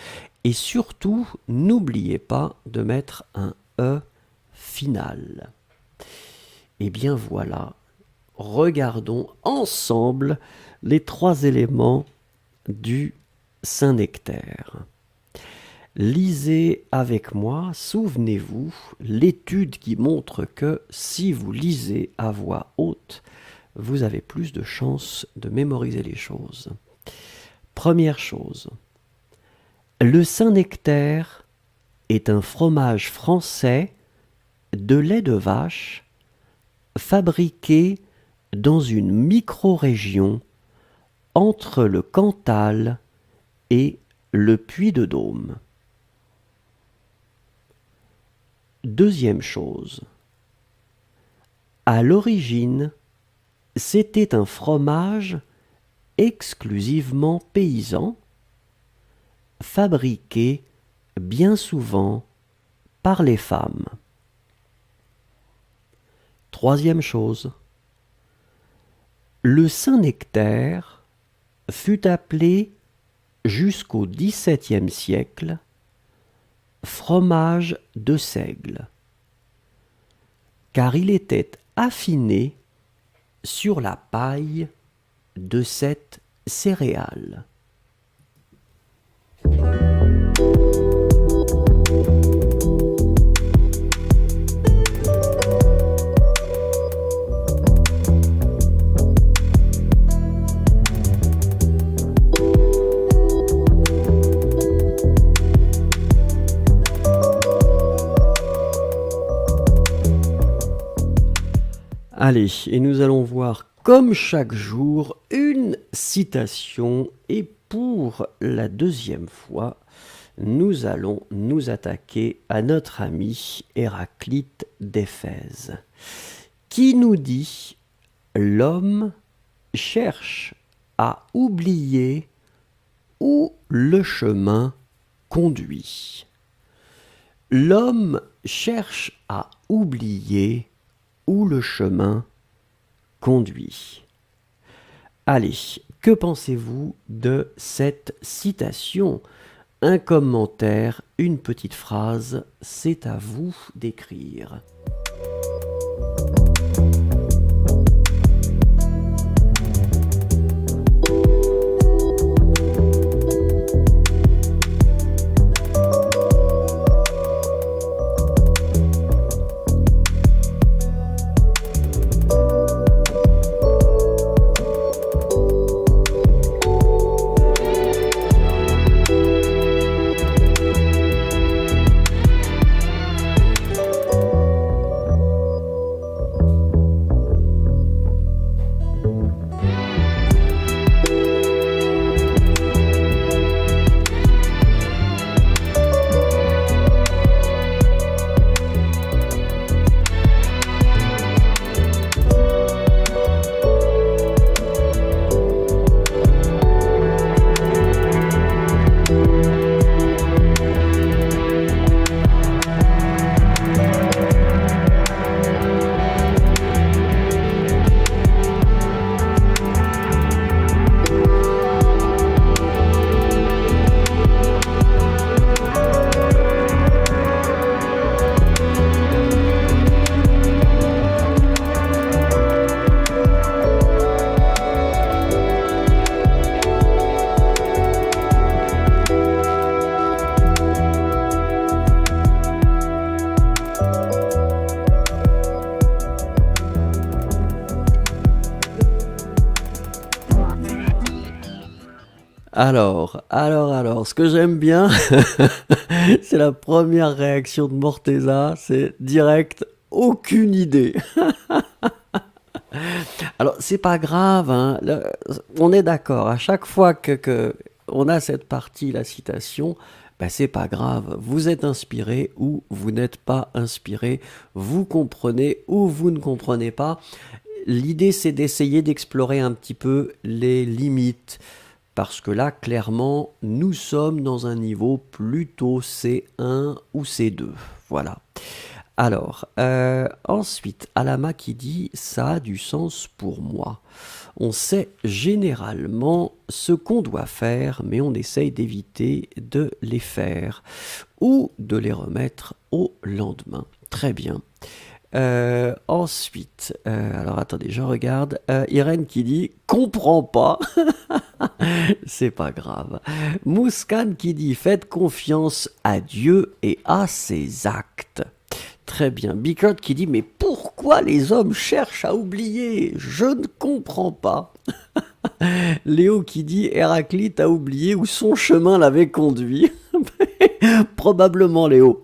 Et surtout, n'oubliez pas de mettre un E final. Et bien voilà, regardons ensemble les 3 éléments du Saint-Nectaire. Lisez avec moi, souvenez-vous, l'étude qui montre que si vous lisez à voix haute, vous avez plus de chances de mémoriser les choses. Première chose, le Saint-Nectaire est un fromage français de lait de vache fabriqué dans une micro-région entre le Cantal et le Puy-de-Dôme. Deuxième chose, à l'origine, c'était un fromage exclusivement paysan, fabriqué bien souvent par les femmes. Troisième chose, le Saint-Nectaire fut appelé jusqu'au XVIIe siècle fromage de seigle, car il était affiné sur la paille de cette céréale. Allez, et nous allons voir comme chaque jour une citation, et pour la deuxième fois, nous allons nous attaquer à notre ami Héraclite d'Éphèse, qui nous dit « L'homme cherche à oublier où le chemin conduit. » L'homme cherche à oublier où le chemin conduit. Allez, que pensez-vous de cette citation? Un commentaire, une petite phrase, c'est à vous d'écrire. Ce que j'aime bien, c'est la première réaction de Morteza, c'est direct, aucune idée. Alors, c'est pas grave, hein, on est d'accord, à chaque fois que on a cette partie, la citation, ben c'est pas grave, vous êtes inspiré ou vous n'êtes pas inspiré, vous comprenez ou vous ne comprenez pas. L'idée, c'est d'essayer d'explorer un petit peu les limites, parce que là, clairement, nous sommes dans un niveau plutôt C1 ou C2. Voilà. Alors, ensuite, Alama qui dit ça a du sens pour moi. On sait généralement ce qu'on doit faire, mais on essaye d'éviter de les faire ou de les remettre au lendemain. Très bien. Ensuite, alors attendez, je regarde. Irène qui dit comprends pas. C'est pas grave. Mouskan qui dit faites confiance à Dieu et à ses actes. Très bien. Bickert qui dit mais pourquoi les hommes cherchent à oublier? Je ne comprends pas. Léo qui dit Héraclite a oublié où son chemin l'avait conduit. Probablement Léo.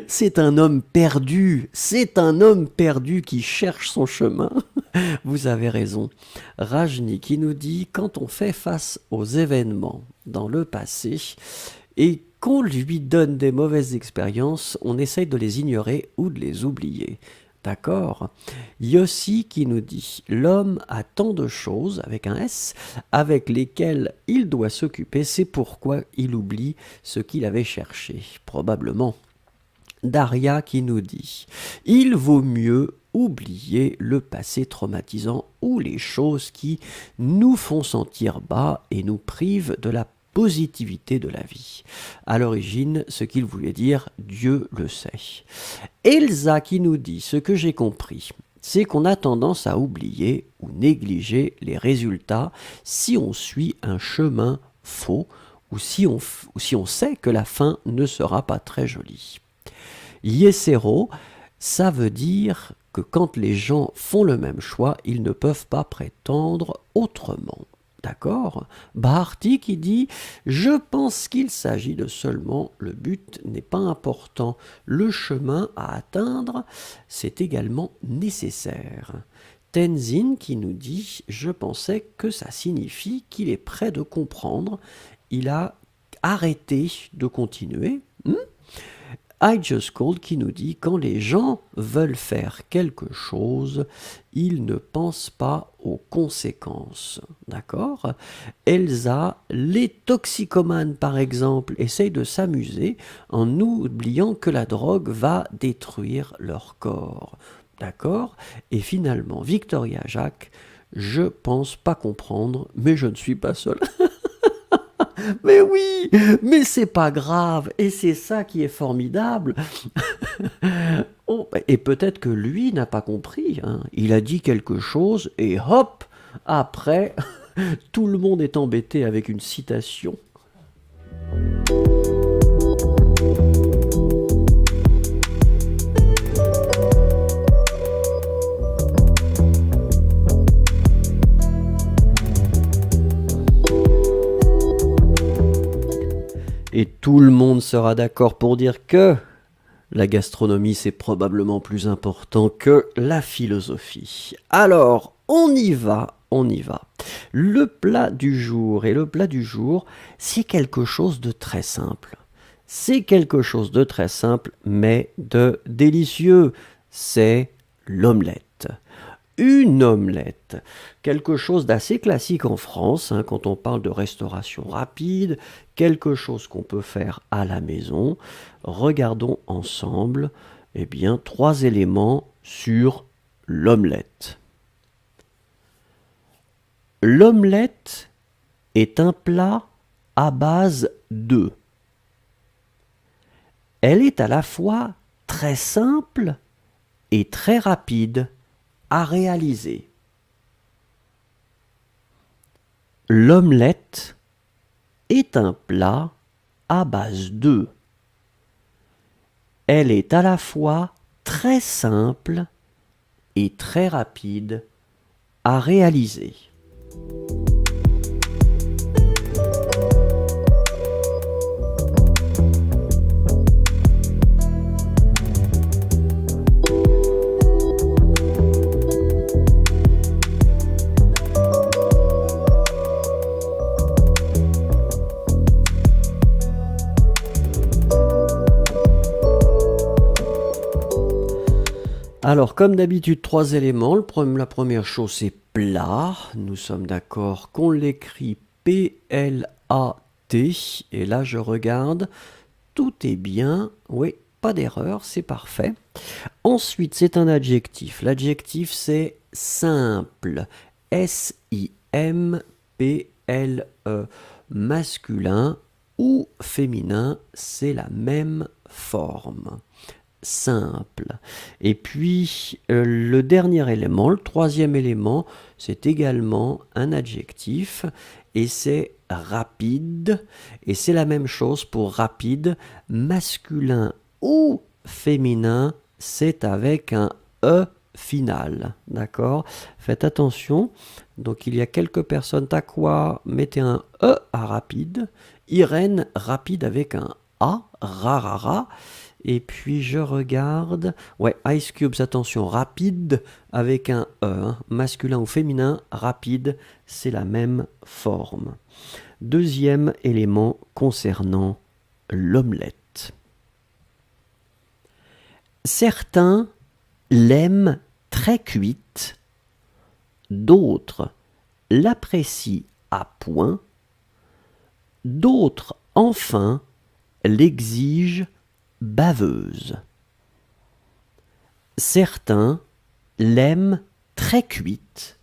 C'est un homme perdu. C'est un homme perdu qui cherche son chemin. Vous avez raison. Rajni qui nous dit quand on fait face aux événements dans le passé et qu'on lui donne des mauvaises expériences, on essaye de les ignorer ou de les oublier. D'accord. Yossi qui nous dit l'homme a tant de choses avec un S avec lesquelles il doit s'occuper, c'est pourquoi il oublie ce qu'il avait cherché. Probablement. Daria qui nous dit il vaut mieux oublier le passé traumatisant ou les choses qui nous font sentir bas et nous privent de la positivité de la vie. À l'origine, ce qu'il voulait dire, Dieu le sait. Elsa qui nous dit ce que j'ai compris, c'est qu'on a tendance à oublier ou négliger les résultats si on suit un chemin faux ou si on sait que la fin ne sera pas très jolie. Yesero, ça veut dire que quand les gens font le même choix, ils ne peuvent pas prétendre autrement. D'accord. Bharti qui dit « Je pense qu'il s'agit de seulement, le but n'est pas important. Le chemin à atteindre, c'est également nécessaire. » Tenzin qui nous dit « Je pensais que ça signifie qu'il est prêt de comprendre. Il a arrêté de continuer. » I Just Called qui nous dit quand les gens veulent faire quelque chose, ils ne pensent pas aux conséquences. D'accord. Elsa, les toxicomanes par exemple, essayent de s'amuser en oubliant que la drogue va détruire leur corps. D'accord. Et finalement, Victoria Jacques, je pense pas comprendre, mais je ne suis pas seul. Mais oui, mais c'est pas grave, et c'est ça qui est formidable. Oh, et peut-être que lui n'a pas compris, hein. Il a dit quelque chose, et hop, après, tout le monde est embêté avec une citation. Et tout le monde sera d'accord pour dire que la gastronomie, c'est probablement plus important que la philosophie. Alors, on y va. Le plat du jour, et le plat du jour, c'est quelque chose de très simple. C'est quelque chose de très simple, mais de délicieux. C'est l'omelette. Une omelette, quelque chose d'assez classique en France, hein, quand on parle de restauration rapide, quelque chose qu'on peut faire à la maison. Regardons ensemble, 3 éléments sur l'omelette. L'omelette est un plat à base d'œufs. Elle est à la fois très simple et très rapide à réaliser. L'omelette est un plat à base d'œufs. Elle est à la fois très simple et très rapide à réaliser. Alors, comme d'habitude, 3 éléments. La première chose, c'est plat. Nous sommes d'accord qu'on l'écrit P-L-A-T. Et là, je regarde. Tout est bien. Oui, pas d'erreur, c'est parfait. Ensuite, c'est un adjectif. L'adjectif, c'est simple. S-I-M-P-L-E. Masculin ou féminin, c'est la même forme. Simple. Et puis, le dernier élément, le troisième élément, c'est également un adjectif et c'est rapide. Et c'est la même chose pour rapide, masculin ou féminin, c'est avec un E final. D'accord? Faites attention. Donc, il y a quelques personnes. Takwa, mettez un E à rapide. Irène, rapide avec un A. Rarara. Et puis je regarde, ouais, Ice Cubes, attention, rapide avec un E, hein. Masculin ou féminin, rapide, c'est la même forme. Deuxième élément concernant l'omelette. Certains l'aiment très cuite, d'autres l'apprécient à point, d'autres enfin l'exigent baveuse. Certains l'aiment très cuite,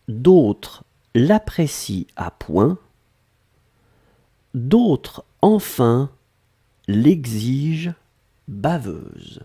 d'autres l'apprécient à point, d'autres enfin l'exigent baveuse.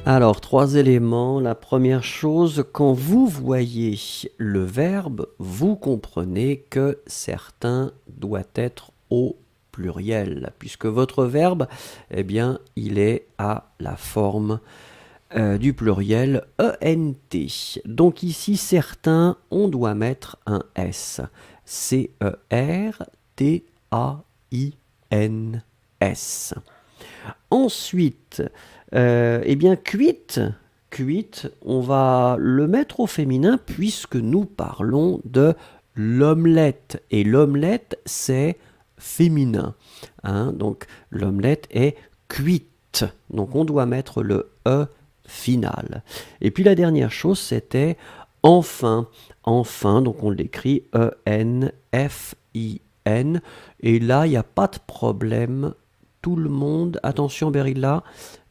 Alors, 3 éléments. La première chose, quand vous voyez le verbe, vous comprenez que certain doit être au pluriel, puisque votre verbe, eh bien, il est à la forme du pluriel ENT. Donc ici, certains, on doit mettre un S. C-E-R-T-A-I-N-S. Ensuite, eh bien, cuite, on va le mettre au féminin puisque nous parlons de l'omelette. Et l'omelette, c'est féminin. Hein, donc, l'omelette est cuite. Donc, on doit mettre le E final. Et puis, la dernière chose, c'était enfin. Enfin, donc on l'écrit E-N-F-I-N. Et là, il n'y a pas de problème. Tout le monde, attention Berilla,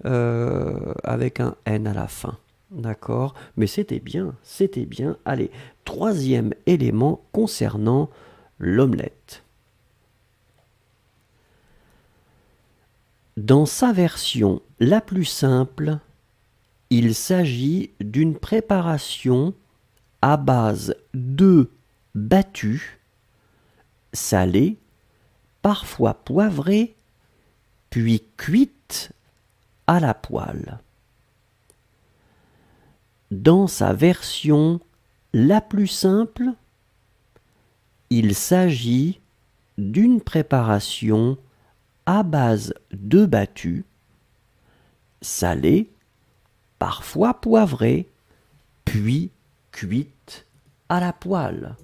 avec un N à la fin. D'accord? Mais c'était bien, c'était bien. Allez, troisième élément concernant l'omelette. Dans sa version la plus simple, il s'agit d'une préparation à base d'œufs battus, salés, parfois poivrés, puis cuite à la poêle. Dans sa version la plus simple, il s'agit d'une préparation à base d'œufs battus, salés, parfois poivrés, puis cuite à la poêle.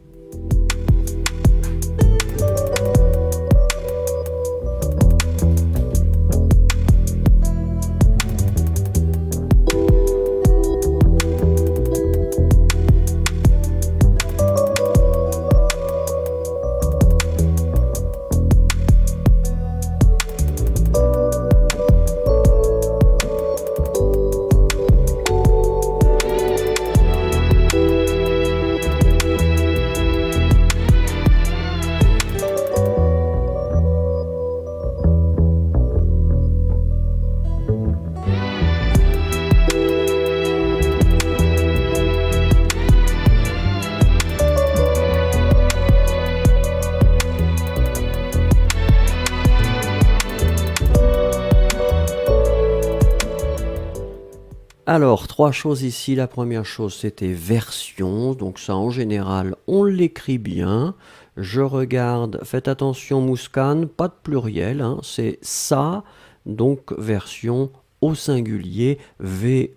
Alors, trois choses ici. La première chose, c'était version. Donc ça, en général, on l'écrit bien. Je regarde, faites attention, Mouscan, pas de pluriel, hein, c'est ça, donc version au singulier, V-E-R-S-I-O-N.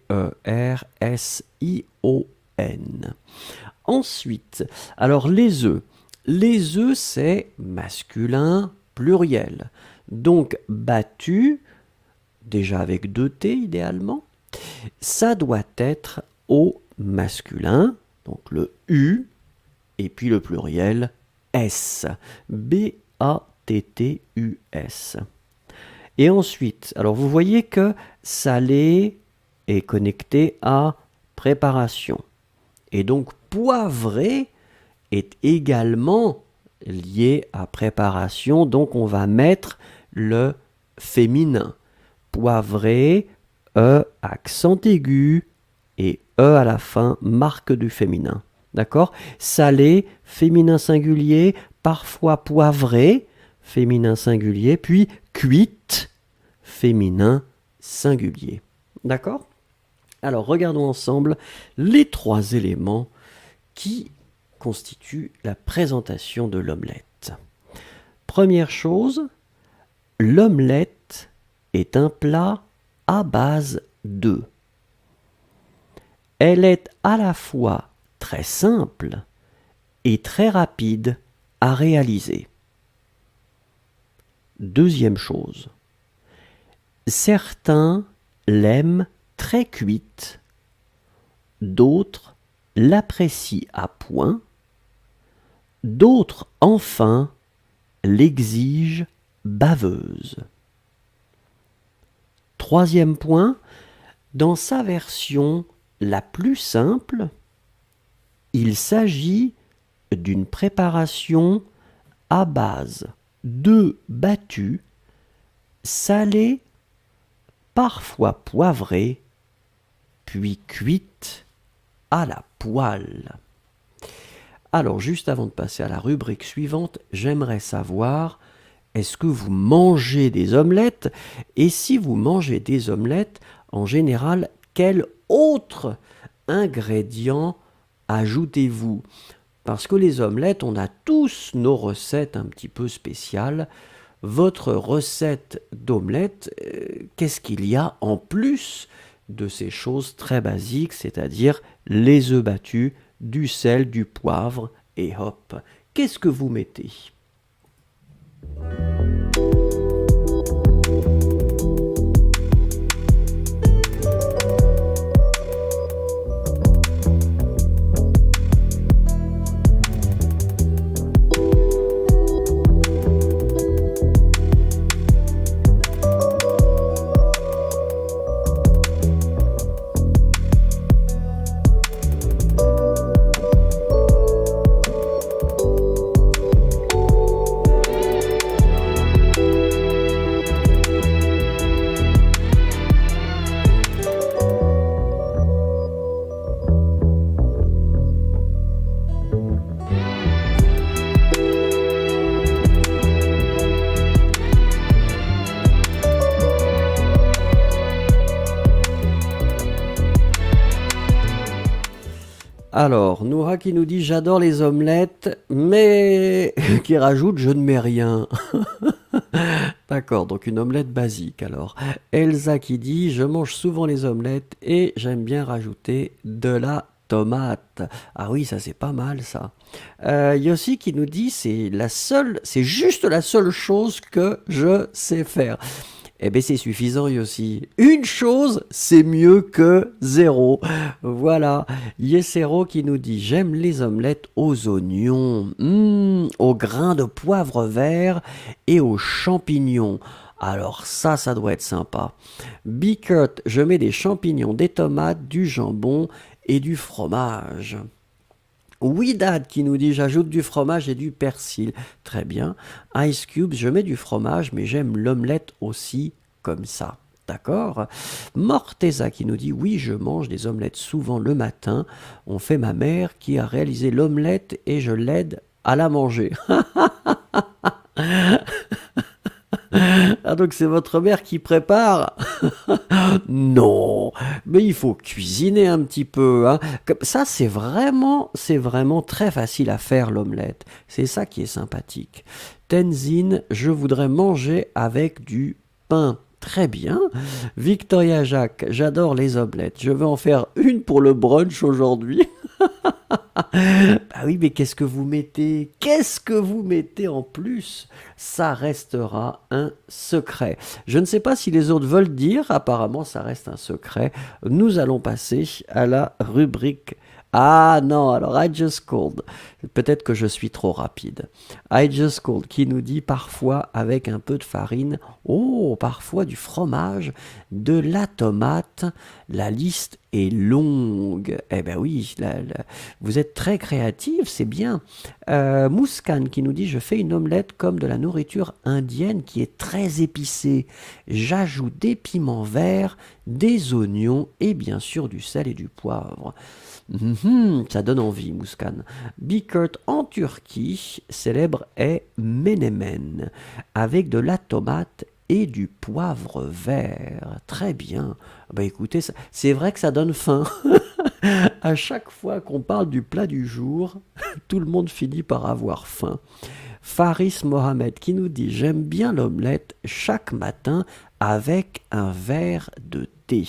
Ensuite, alors les œufs. Les œufs, c'est masculin pluriel. Donc, battu, déjà avec deux T idéalement, ça doit être au masculin, donc le U, et puis le pluriel S. B-A-T-T-U-S. Et ensuite, alors vous voyez que salé est connecté à préparation. Et donc poivré est également lié à préparation. Donc on va mettre le féminin. Poivré, E, accent aigu, et E à la fin, marque du féminin. D'accord? Salé, féminin singulier, parfois poivré, féminin singulier, puis cuite, féminin singulier. D'accord? Alors, regardons ensemble les trois éléments qui constituent la présentation de l'omelette. Première chose, l'omelette est un plat à base d'œufs. Elle est à la fois très simple et très rapide à réaliser. Deuxième chose, certains l'aiment très cuite, d'autres l'apprécient à point, d'autres enfin l'exigent baveuse. Troisième point, dans sa version la plus simple, il s'agit d'une préparation à base d'œufs battus, salés, parfois poivrés, puis cuites à la poêle. Alors, juste avant de passer à la rubrique suivante, j'aimerais savoir, est-ce que vous mangez des omelettes? Et si vous mangez des omelettes, en général, quel autre ingrédient ajoutez-vous? Parce que les omelettes, on a tous nos recettes un petit peu spéciales. Votre recette d'omelette, qu'est-ce qu'il y a en plus de ces choses très basiques, c'est-à-dire les œufs battus, du sel, du poivre, et hop, qu'est-ce que vous mettez? Alors, Noura qui nous dit « J'adore les omelettes, mais... » qui rajoute « Je ne mets rien. » D'accord, donc une omelette basique alors. Elsa qui dit « Je mange souvent les omelettes et j'aime bien rajouter de la tomate. » Ah oui, ça c'est pas mal ça. Yossi qui nous dit « C'est juste la seule chose que je sais faire. » Eh bien, c'est suffisant, Yossi. Une chose, c'est mieux que zéro. Voilà. Yesero qui nous dit « J'aime les omelettes aux oignons, aux grains de poivre vert et aux champignons. » Alors ça doit être sympa. Bickert, je mets des champignons, des tomates, du jambon et du fromage. Widad qui nous dit « J'ajoute du fromage et du persil. » Très bien. Ice Cubes, je mets du fromage, mais j'aime l'omelette aussi comme ça. D'accord? Morteza qui nous dit « Oui, je mange des omelettes souvent le matin. On fait ma mère qui a réalisé l'omelette et je l'aide à la manger. » Ah donc c'est votre mère qui prépare. Non, mais il faut cuisiner un petit peu, hein. Ça, c'est vraiment très facile à faire l'omelette. C'est ça qui est sympathique. Tenzin, je voudrais manger avec du pain. Très bien. Victoria Jacques, j'adore les omelettes. Je vais en faire une pour le brunch aujourd'hui. Bah oui, mais qu'est-ce que vous mettez? Qu'est-ce que vous mettez en plus? Ça restera un secret. Je ne sais pas si les autres veulent dire, apparemment ça reste un secret. Nous allons passer à la rubrique. Ah non, alors I just called. Peut-être que je suis trop rapide. I just called qui nous dit parfois avec un peu de farine, oh, parfois du fromage, de la tomate. La liste est longue. Eh ben oui, vous êtes très créative, c'est bien. Mouskan qui nous dit je fais une omelette comme de la nourriture indienne qui est très épicée. J'ajoute des piments verts, des oignons et bien sûr du sel et du poivre. Ça donne envie, Mouskan. Bikurt en Turquie, célèbre est menemen, avec de la tomate et du poivre vert. Très bien. Bah écoutez, c'est vrai que ça donne faim. À chaque fois qu'on parle du plat du jour, tout le monde finit par avoir faim. Faris Mohamed qui nous dit j'aime bien l'omelette chaque matin avec un verre de thé.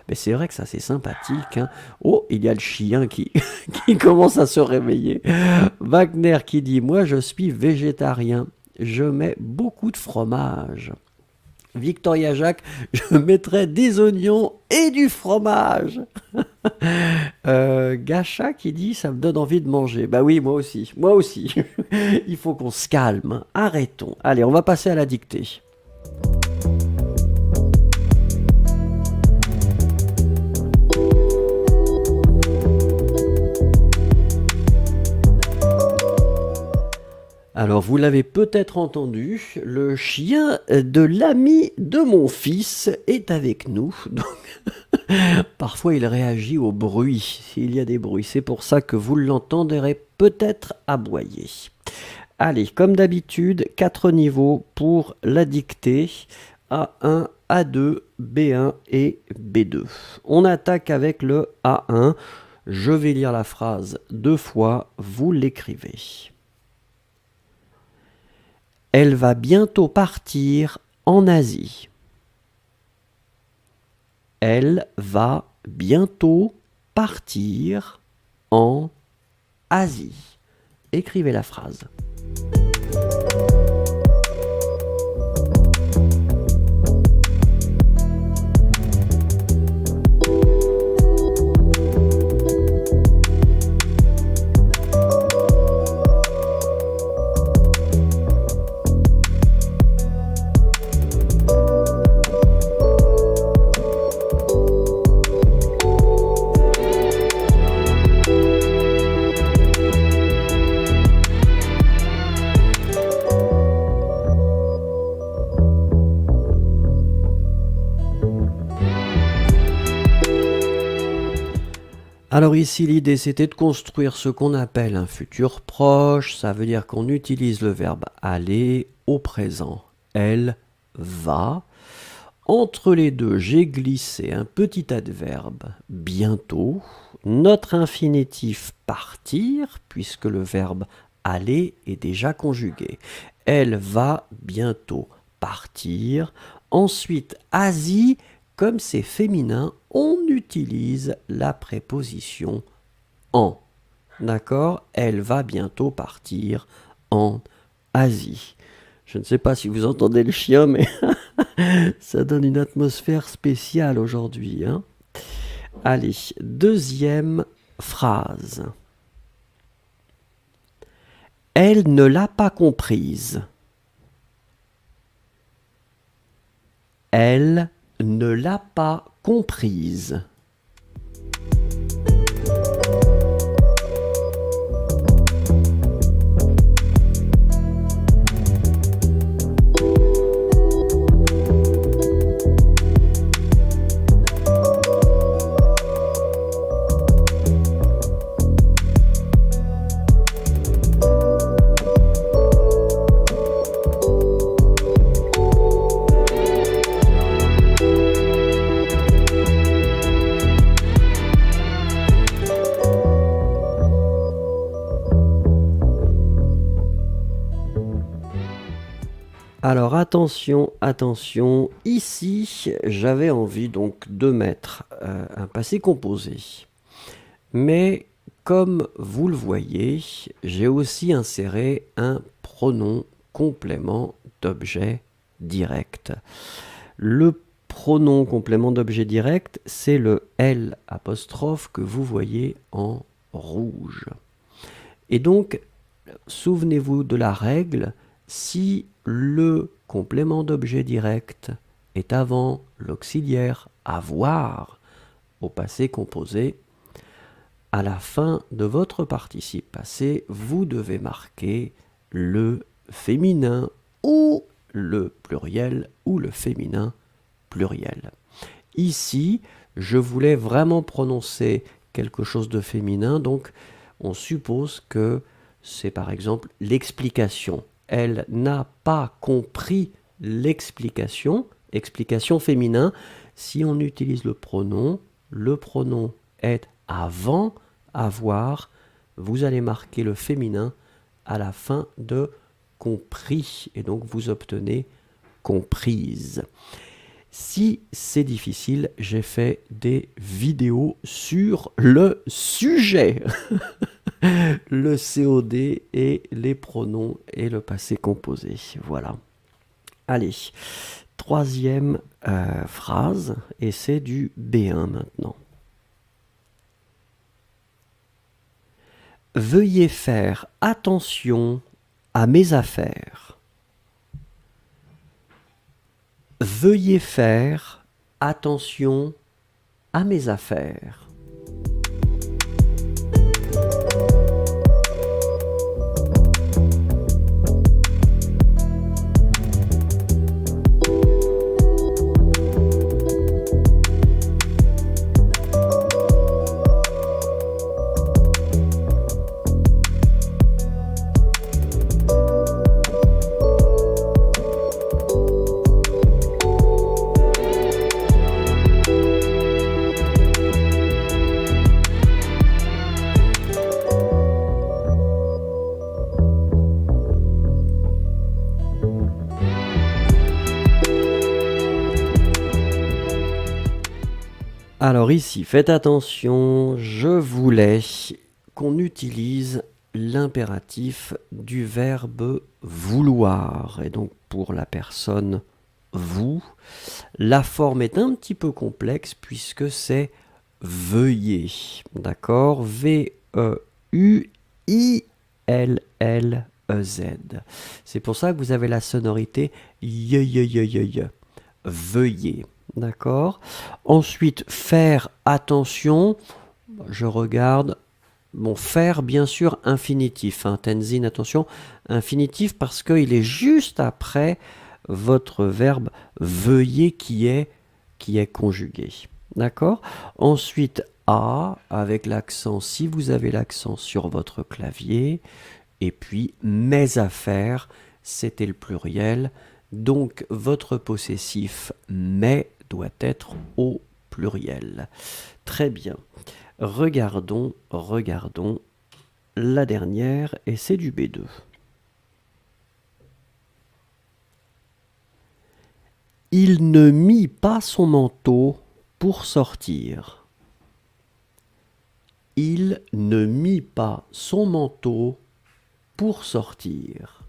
Mais c'est vrai que ça c'est sympathique, hein. Oh, il y a le chien qui, qui commence à se réveiller. Wagner qui dit moi je suis végétarien, je mets beaucoup de fromage. Victoria Jacques, je mettrai des oignons et du fromage. Gacha qui dit ça me donne envie de manger. Bah oui, moi aussi. Il faut qu'on se calme. Arrêtons. Allez, on va passer à la dictée. Alors, vous l'avez peut-être entendu, le chien de l'ami de mon fils est avec nous. Donc, parfois, il réagit au bruit, s'il y a des bruits. C'est pour ça que vous l'entendrez peut-être aboyer. Allez, comme d'habitude, 4 niveaux pour la dictée. A1, A2, B1 et B2. On attaque avec le A1. Je vais lire la phrase 2 fois, vous l'écrivez. Elle va bientôt partir en Asie. Elle va bientôt partir en Asie. Écrivez la phrase. Alors ici, l'idée, c'était de construire ce qu'on appelle un futur proche. Ça veut dire qu'on utilise le verbe aller au présent. Elle va. Entre les deux, j'ai glissé un petit adverbe bientôt. Notre infinitif partir, puisque le verbe aller est déjà conjugué. Elle va bientôt partir. Ensuite, Asie. Comme c'est féminin, on utilise la préposition en. D'accord? Elle va bientôt partir en Asie. Je ne sais pas si vous entendez le chien, mais ça donne une atmosphère spéciale aujourd'hui, hein? Allez, deuxième phrase. Elle ne l'a pas comprise. Elle ne l'a pas comprise. Alors attention, attention, ici j'avais envie donc de mettre un passé composé. Mais comme vous le voyez, j'ai aussi inséré un pronom complément d'objet direct. Le pronom complément d'objet direct, c'est le L apostrophe que vous voyez en rouge. Et donc, souvenez-vous de la règle, si le complément d'objet direct est avant l'auxiliaire avoir au passé composé, à la fin de votre participe passé, vous devez marquer le féminin ou le pluriel ou le féminin pluriel. Ici, je voulais vraiment prononcer quelque chose de féminin, donc on suppose que c'est par exemple l'explication. Elle n'a pas compris l'explication, explication féminin. Si on utilise le pronom est avant avoir, vous allez marquer le féminin à la fin de compris et donc vous obtenez comprise. Si c'est difficile, j'ai fait des vidéos sur le sujet. Le COD et les pronoms et le passé composé. Voilà. Allez, troisième phrase, et c'est du B1 maintenant. Veuillez faire attention à mes affaires. Veuillez faire attention à mes affaires. Alors ici, faites attention, je voulais qu'on utilise l'impératif du verbe vouloir. Et donc pour la personne vous, la forme est un petit peu complexe puisque c'est veuillez. D'accord? V-E-U-I-L-L-E-Z. C'est pour ça que vous avez la sonorité ye. Veuillez. D'accord. Ensuite, faire attention. Je regarde. Bon, faire, bien sûr, infinitif. Hein. Tenzin, attention. Infinitif parce qu'il est juste après votre verbe veuillez qui est conjugué. D'accord. Ensuite, à, avec l'accent, si vous avez l'accent sur votre clavier. Et puis, mes affaires, c'était le pluriel. Donc, votre possessif, mes, doit être au pluriel. Très bien. Regardons la dernière, et c'est du B2. Il ne mit pas son manteau pour sortir. Il ne mit pas son manteau pour sortir.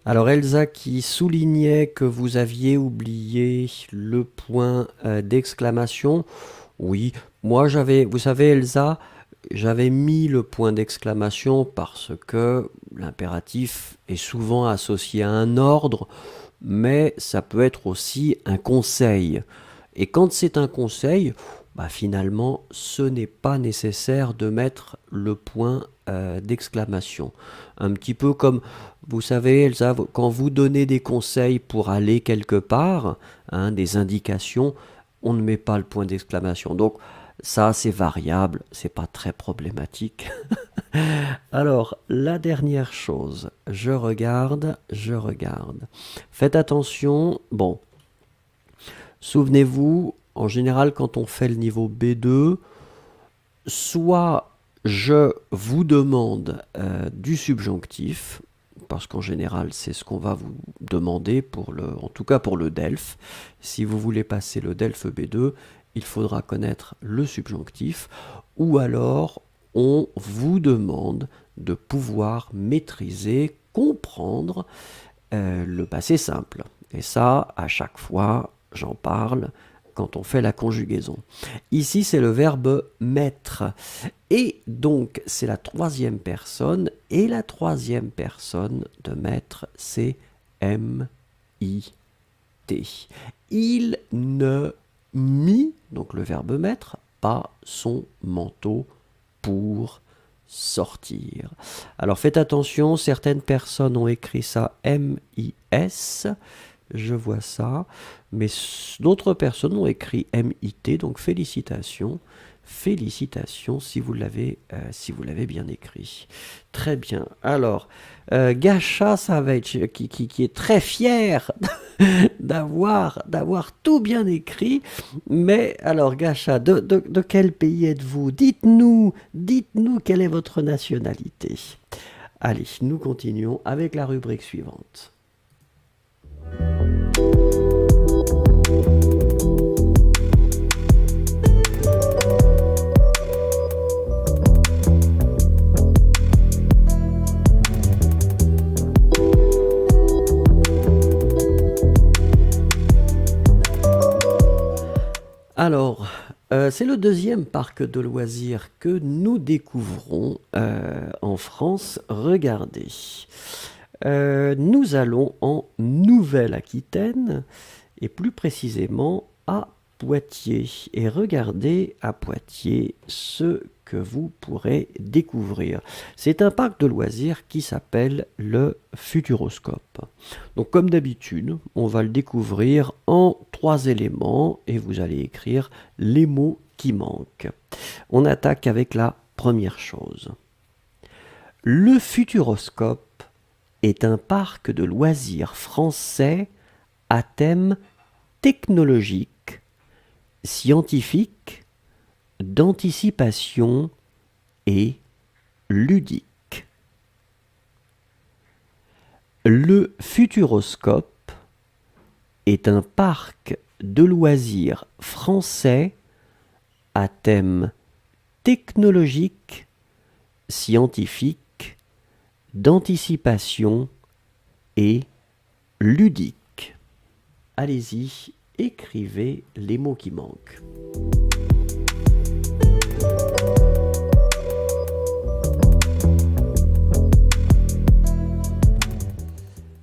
Alors Elsa qui soulignait que vous aviez oublié le point d'exclamation. Oui, moi vous savez Elsa, j'avais mis le point d'exclamation parce que l'impératif est souvent associé à un ordre, mais ça peut être aussi un conseil. Et quand c'est un conseil, finalement, ce n'est pas nécessaire de mettre le point d'exclamation. Un petit peu comme, vous savez, Elsa, quand vous donnez des conseils pour aller quelque part, hein, des indications, on ne met pas le point d'exclamation. Donc, ça, c'est variable, c'est pas très problématique. Alors, la dernière chose, je regarde. Faites attention, bon, souvenez-vous, en général, quand on fait le niveau B2, soit je vous demande du subjonctif, parce qu'en général, c'est ce qu'on va vous demander, en tout cas pour le DELF. Si vous voulez passer le DELF B2, il faudra connaître le subjonctif, ou alors on vous demande de pouvoir maîtriser, comprendre le passé simple. Et ça, à chaque fois, j'en parle quand on fait la conjugaison. Ici, c'est le verbe mettre. Et donc, c'est la troisième personne. Et la troisième personne de mettre, c'est M-I-T. Il ne mit, donc le verbe mettre, pas son manteau pour sortir. Alors faites attention, certaines personnes ont écrit ça M-I-S, je vois ça, mais d'autres personnes ont écrit M-I-T, donc félicitations. Félicitations si vous l'avez bien écrit. Très bien. Alors, Gacha Savage, qui est très fier d'avoir tout bien écrit. Mais alors, Gacha, de quel pays êtes-vous? Dites-nous quelle est votre nationalité. Allez, nous continuons avec la rubrique suivante. Alors, c'est le deuxième parc de loisirs que nous découvrons en France. Regardez, nous allons en Nouvelle-Aquitaine et plus précisément à Poitiers. Et regardez à Poitiers ce que vous pourrez découvrir. C'est un parc de loisirs qui s'appelle le Futuroscope. Donc comme d'habitude, on va le découvrir en 3 éléments et vous allez écrire les mots qui manquent. On attaque avec la première chose. Le Futuroscope est un parc de loisirs français à thème technologique, scientifique, d'anticipation et ludique. Le Futuroscope est un parc de loisirs français à thème technologique, scientifique, d'anticipation et ludique. Allez-y, écrivez les mots qui manquent.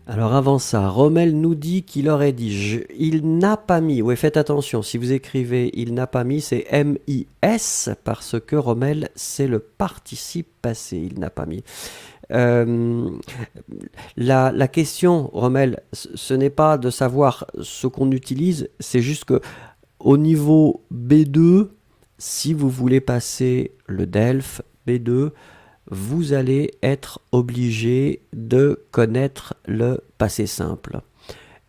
Alors avant ça, Rommel nous dit qu'il aurait dit il n'a pas mis. Oui, faites attention, si vous écrivez il n'a pas mis, c'est M-I-S, parce que Rommel, c'est le participe passé, il n'a pas mis. La question, Rommel, ce n'est pas de savoir ce qu'on utilise, c'est juste que au niveau B2, si vous voulez passer le DELF B2, vous allez être obligé de connaître le passé simple.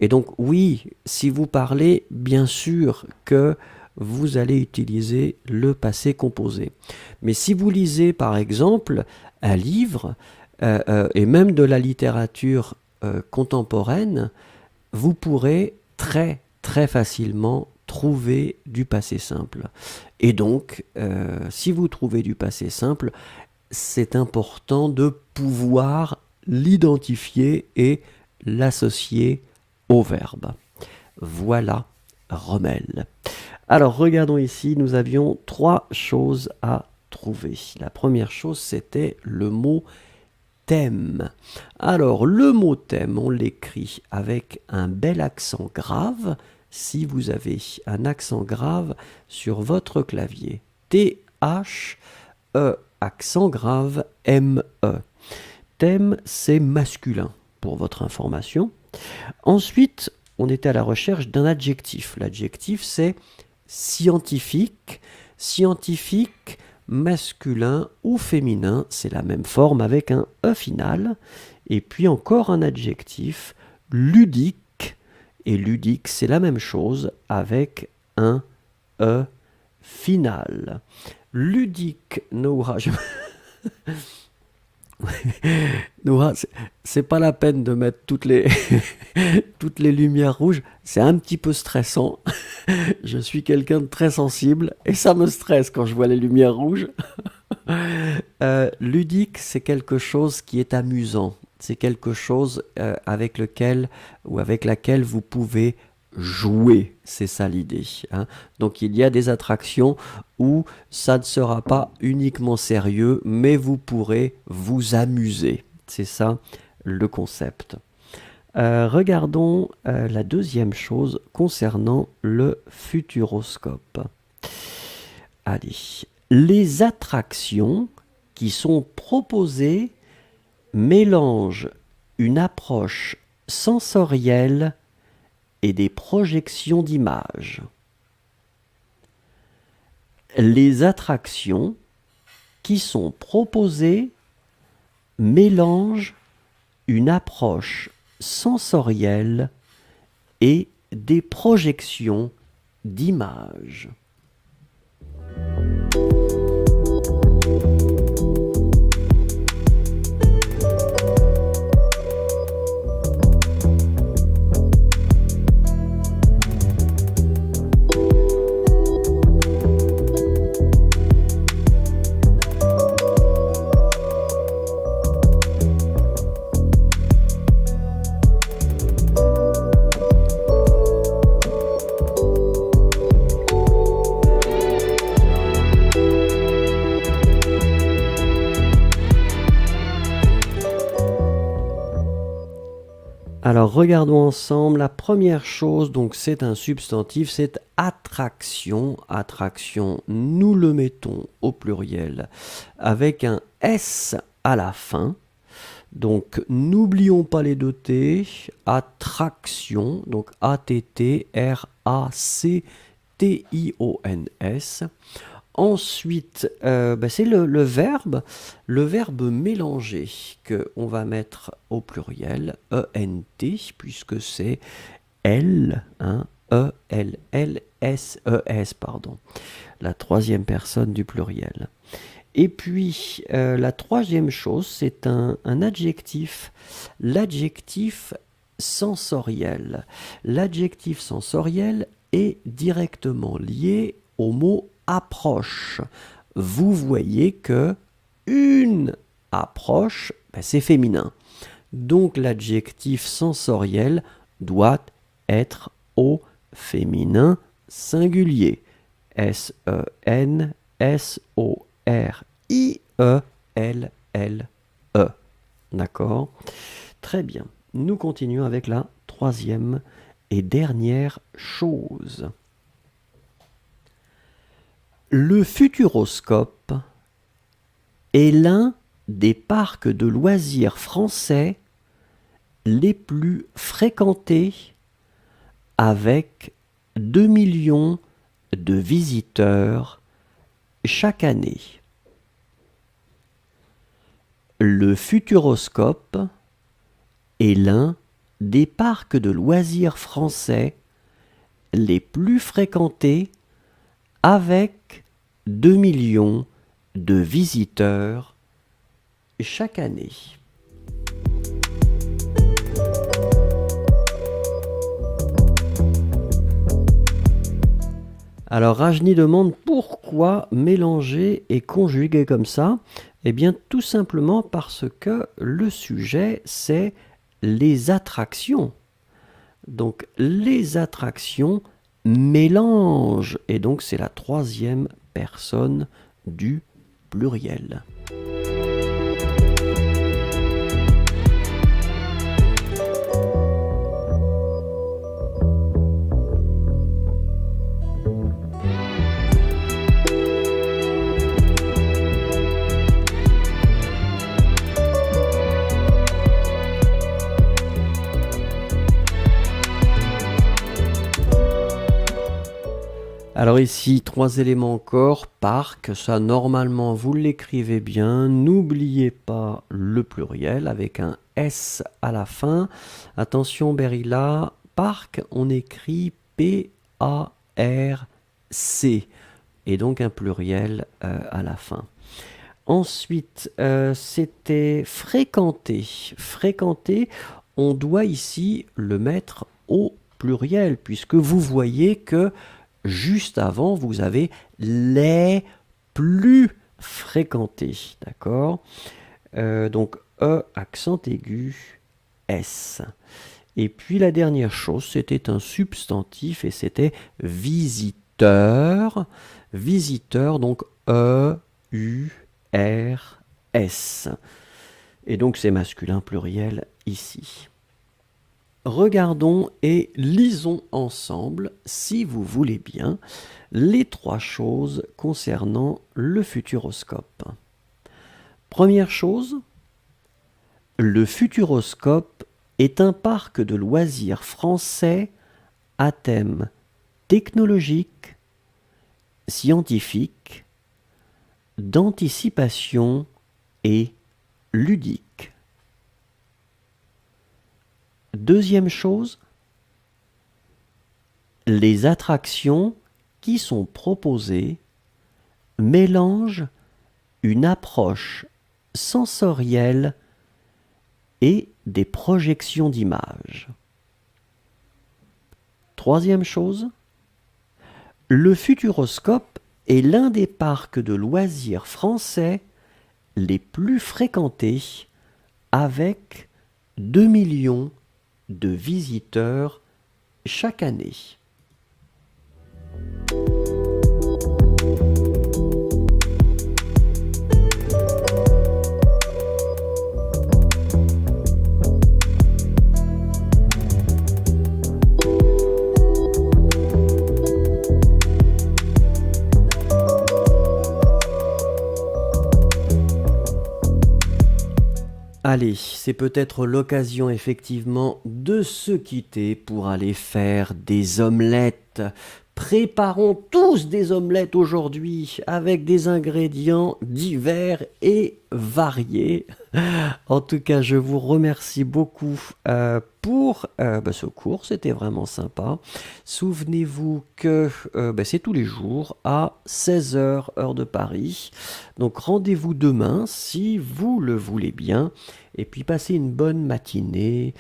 Et donc oui, si vous parlez, bien sûr que vous allez utiliser le passé composé. Mais si vous lisez par exemple un livre, et même de la littérature contemporaine, vous pourrez très très facilement trouver du passé simple. Et donc, si vous trouvez du passé simple, c'est important de pouvoir l'identifier et l'associer au verbe. Voilà Rommel. Alors regardons ici, nous avions 3 choses à trouver. La première chose, c'était le mot thème. Alors le mot thème, on l'écrit avec un bel accent grave si vous avez un accent grave sur votre clavier. T-H-E, accent grave, M-E. Thème, c'est masculin, pour votre information. Ensuite, on était à la recherche d'un adjectif. L'adjectif, c'est scientifique. Scientifique, masculin ou féminin, c'est la même forme avec un E final. Et puis encore un adjectif, ludique. Et ludique, c'est la même chose avec un E final. Ludique, Noura, Noura, c'est pas la peine de mettre toutes les, toutes les lumières rouges, c'est un petit peu stressant. Je suis quelqu'un de très sensible et ça me stresse quand je vois les lumières rouges. Ludique, c'est quelque chose qui est amusant. C'est quelque chose avec lequel ou avec laquelle vous pouvez jouer, c'est ça l'idée. Hein. Donc il y a des attractions où ça ne sera pas uniquement sérieux, mais vous pourrez vous amuser. C'est ça le concept. Regardons la deuxième chose concernant le futuroscope. Allez, les attractions qui sont proposées mélangent une approche sensorielle et des projections d'images. Les attractions qui sont proposées mélangent une approche sensorielle et des projections d'images. Alors regardons ensemble, la première chose, donc c'est un substantif, c'est attraction. Attraction, nous le mettons au pluriel avec un S à la fin. Donc n'oublions pas les deux T, attraction, donc A-T-T-R-A-C-T-I-O-N-S. Ensuite, c'est le verbe mélanger qu'on va mettre au pluriel, E-N-T, puisque c'est L, hein, E-L-L-S-E-S, pardon, la troisième personne du pluriel. Et puis, la troisième chose, c'est un adjectif, l'adjectif sensoriel. L'adjectif sensoriel est directement lié au mot approche. Vous voyez que une approche, c'est féminin. Donc l'adjectif sensoriel doit être au féminin singulier. S-E-N-S-O-R-I-E-L-L-E. D'accord ? Très bien. Nous continuons avec la troisième et dernière chose. Le futuroscope est l'un des parcs de loisirs français les plus fréquentés, avec 2 millions de visiteurs chaque année. Le futuroscope est l'un des parcs de loisirs français les plus fréquentés, avec 2 millions de visiteurs chaque année. Alors Rajni demande pourquoi mélanger et conjuguer comme ça. Eh bien tout simplement parce que le sujet c'est les attractions. Donc les attractions mélangent, et donc c'est la troisième personne du pluriel. Alors ici, 3 éléments encore. Parc, ça normalement vous l'écrivez bien. N'oubliez pas le pluriel avec un S à la fin. Attention Berilla, parc, on écrit P-A-R-C. Et donc un pluriel à la fin. Ensuite, c'était fréquenter. Fréquenter, on doit ici le mettre au pluriel, puisque vous voyez que juste avant, vous avez les plus fréquentés. D'accord? Donc, E, accent aigu, S. Et puis la dernière chose, c'était un substantif et c'était visiteur. Visiteur, donc E, U, R, S. Et donc c'est masculin pluriel ici. Regardons et lisons ensemble, si vous voulez bien, les 3 choses concernant le futuroscope. Première chose, le futuroscope est un parc de loisirs français à thème technologique, scientifique, d'anticipation et ludique. Deuxième chose, les attractions qui sont proposées mélangent une approche sensorielle et des projections d'images. Troisième chose, le futuroscope est l'un des parcs de loisirs français les plus fréquentés, avec 2 millions de visiteurs chaque année. Allez, c'est peut-être l'occasion effectivement de se quitter pour aller faire des omelettes. Préparons tous des omelettes aujourd'hui avec des ingrédients divers et variés. En tout cas, je vous remercie beaucoup pour ce cours, c'était vraiment sympa. Souvenez-vous que c'est tous les jours à 16 h heure de Paris. Donc rendez-vous demain si vous le voulez bien. Et puis passez une bonne matinée,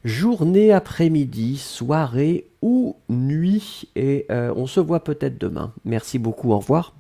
journée, après-midi, soirée ou nuit. Et on se voit peut-être demain. Merci beaucoup, au revoir.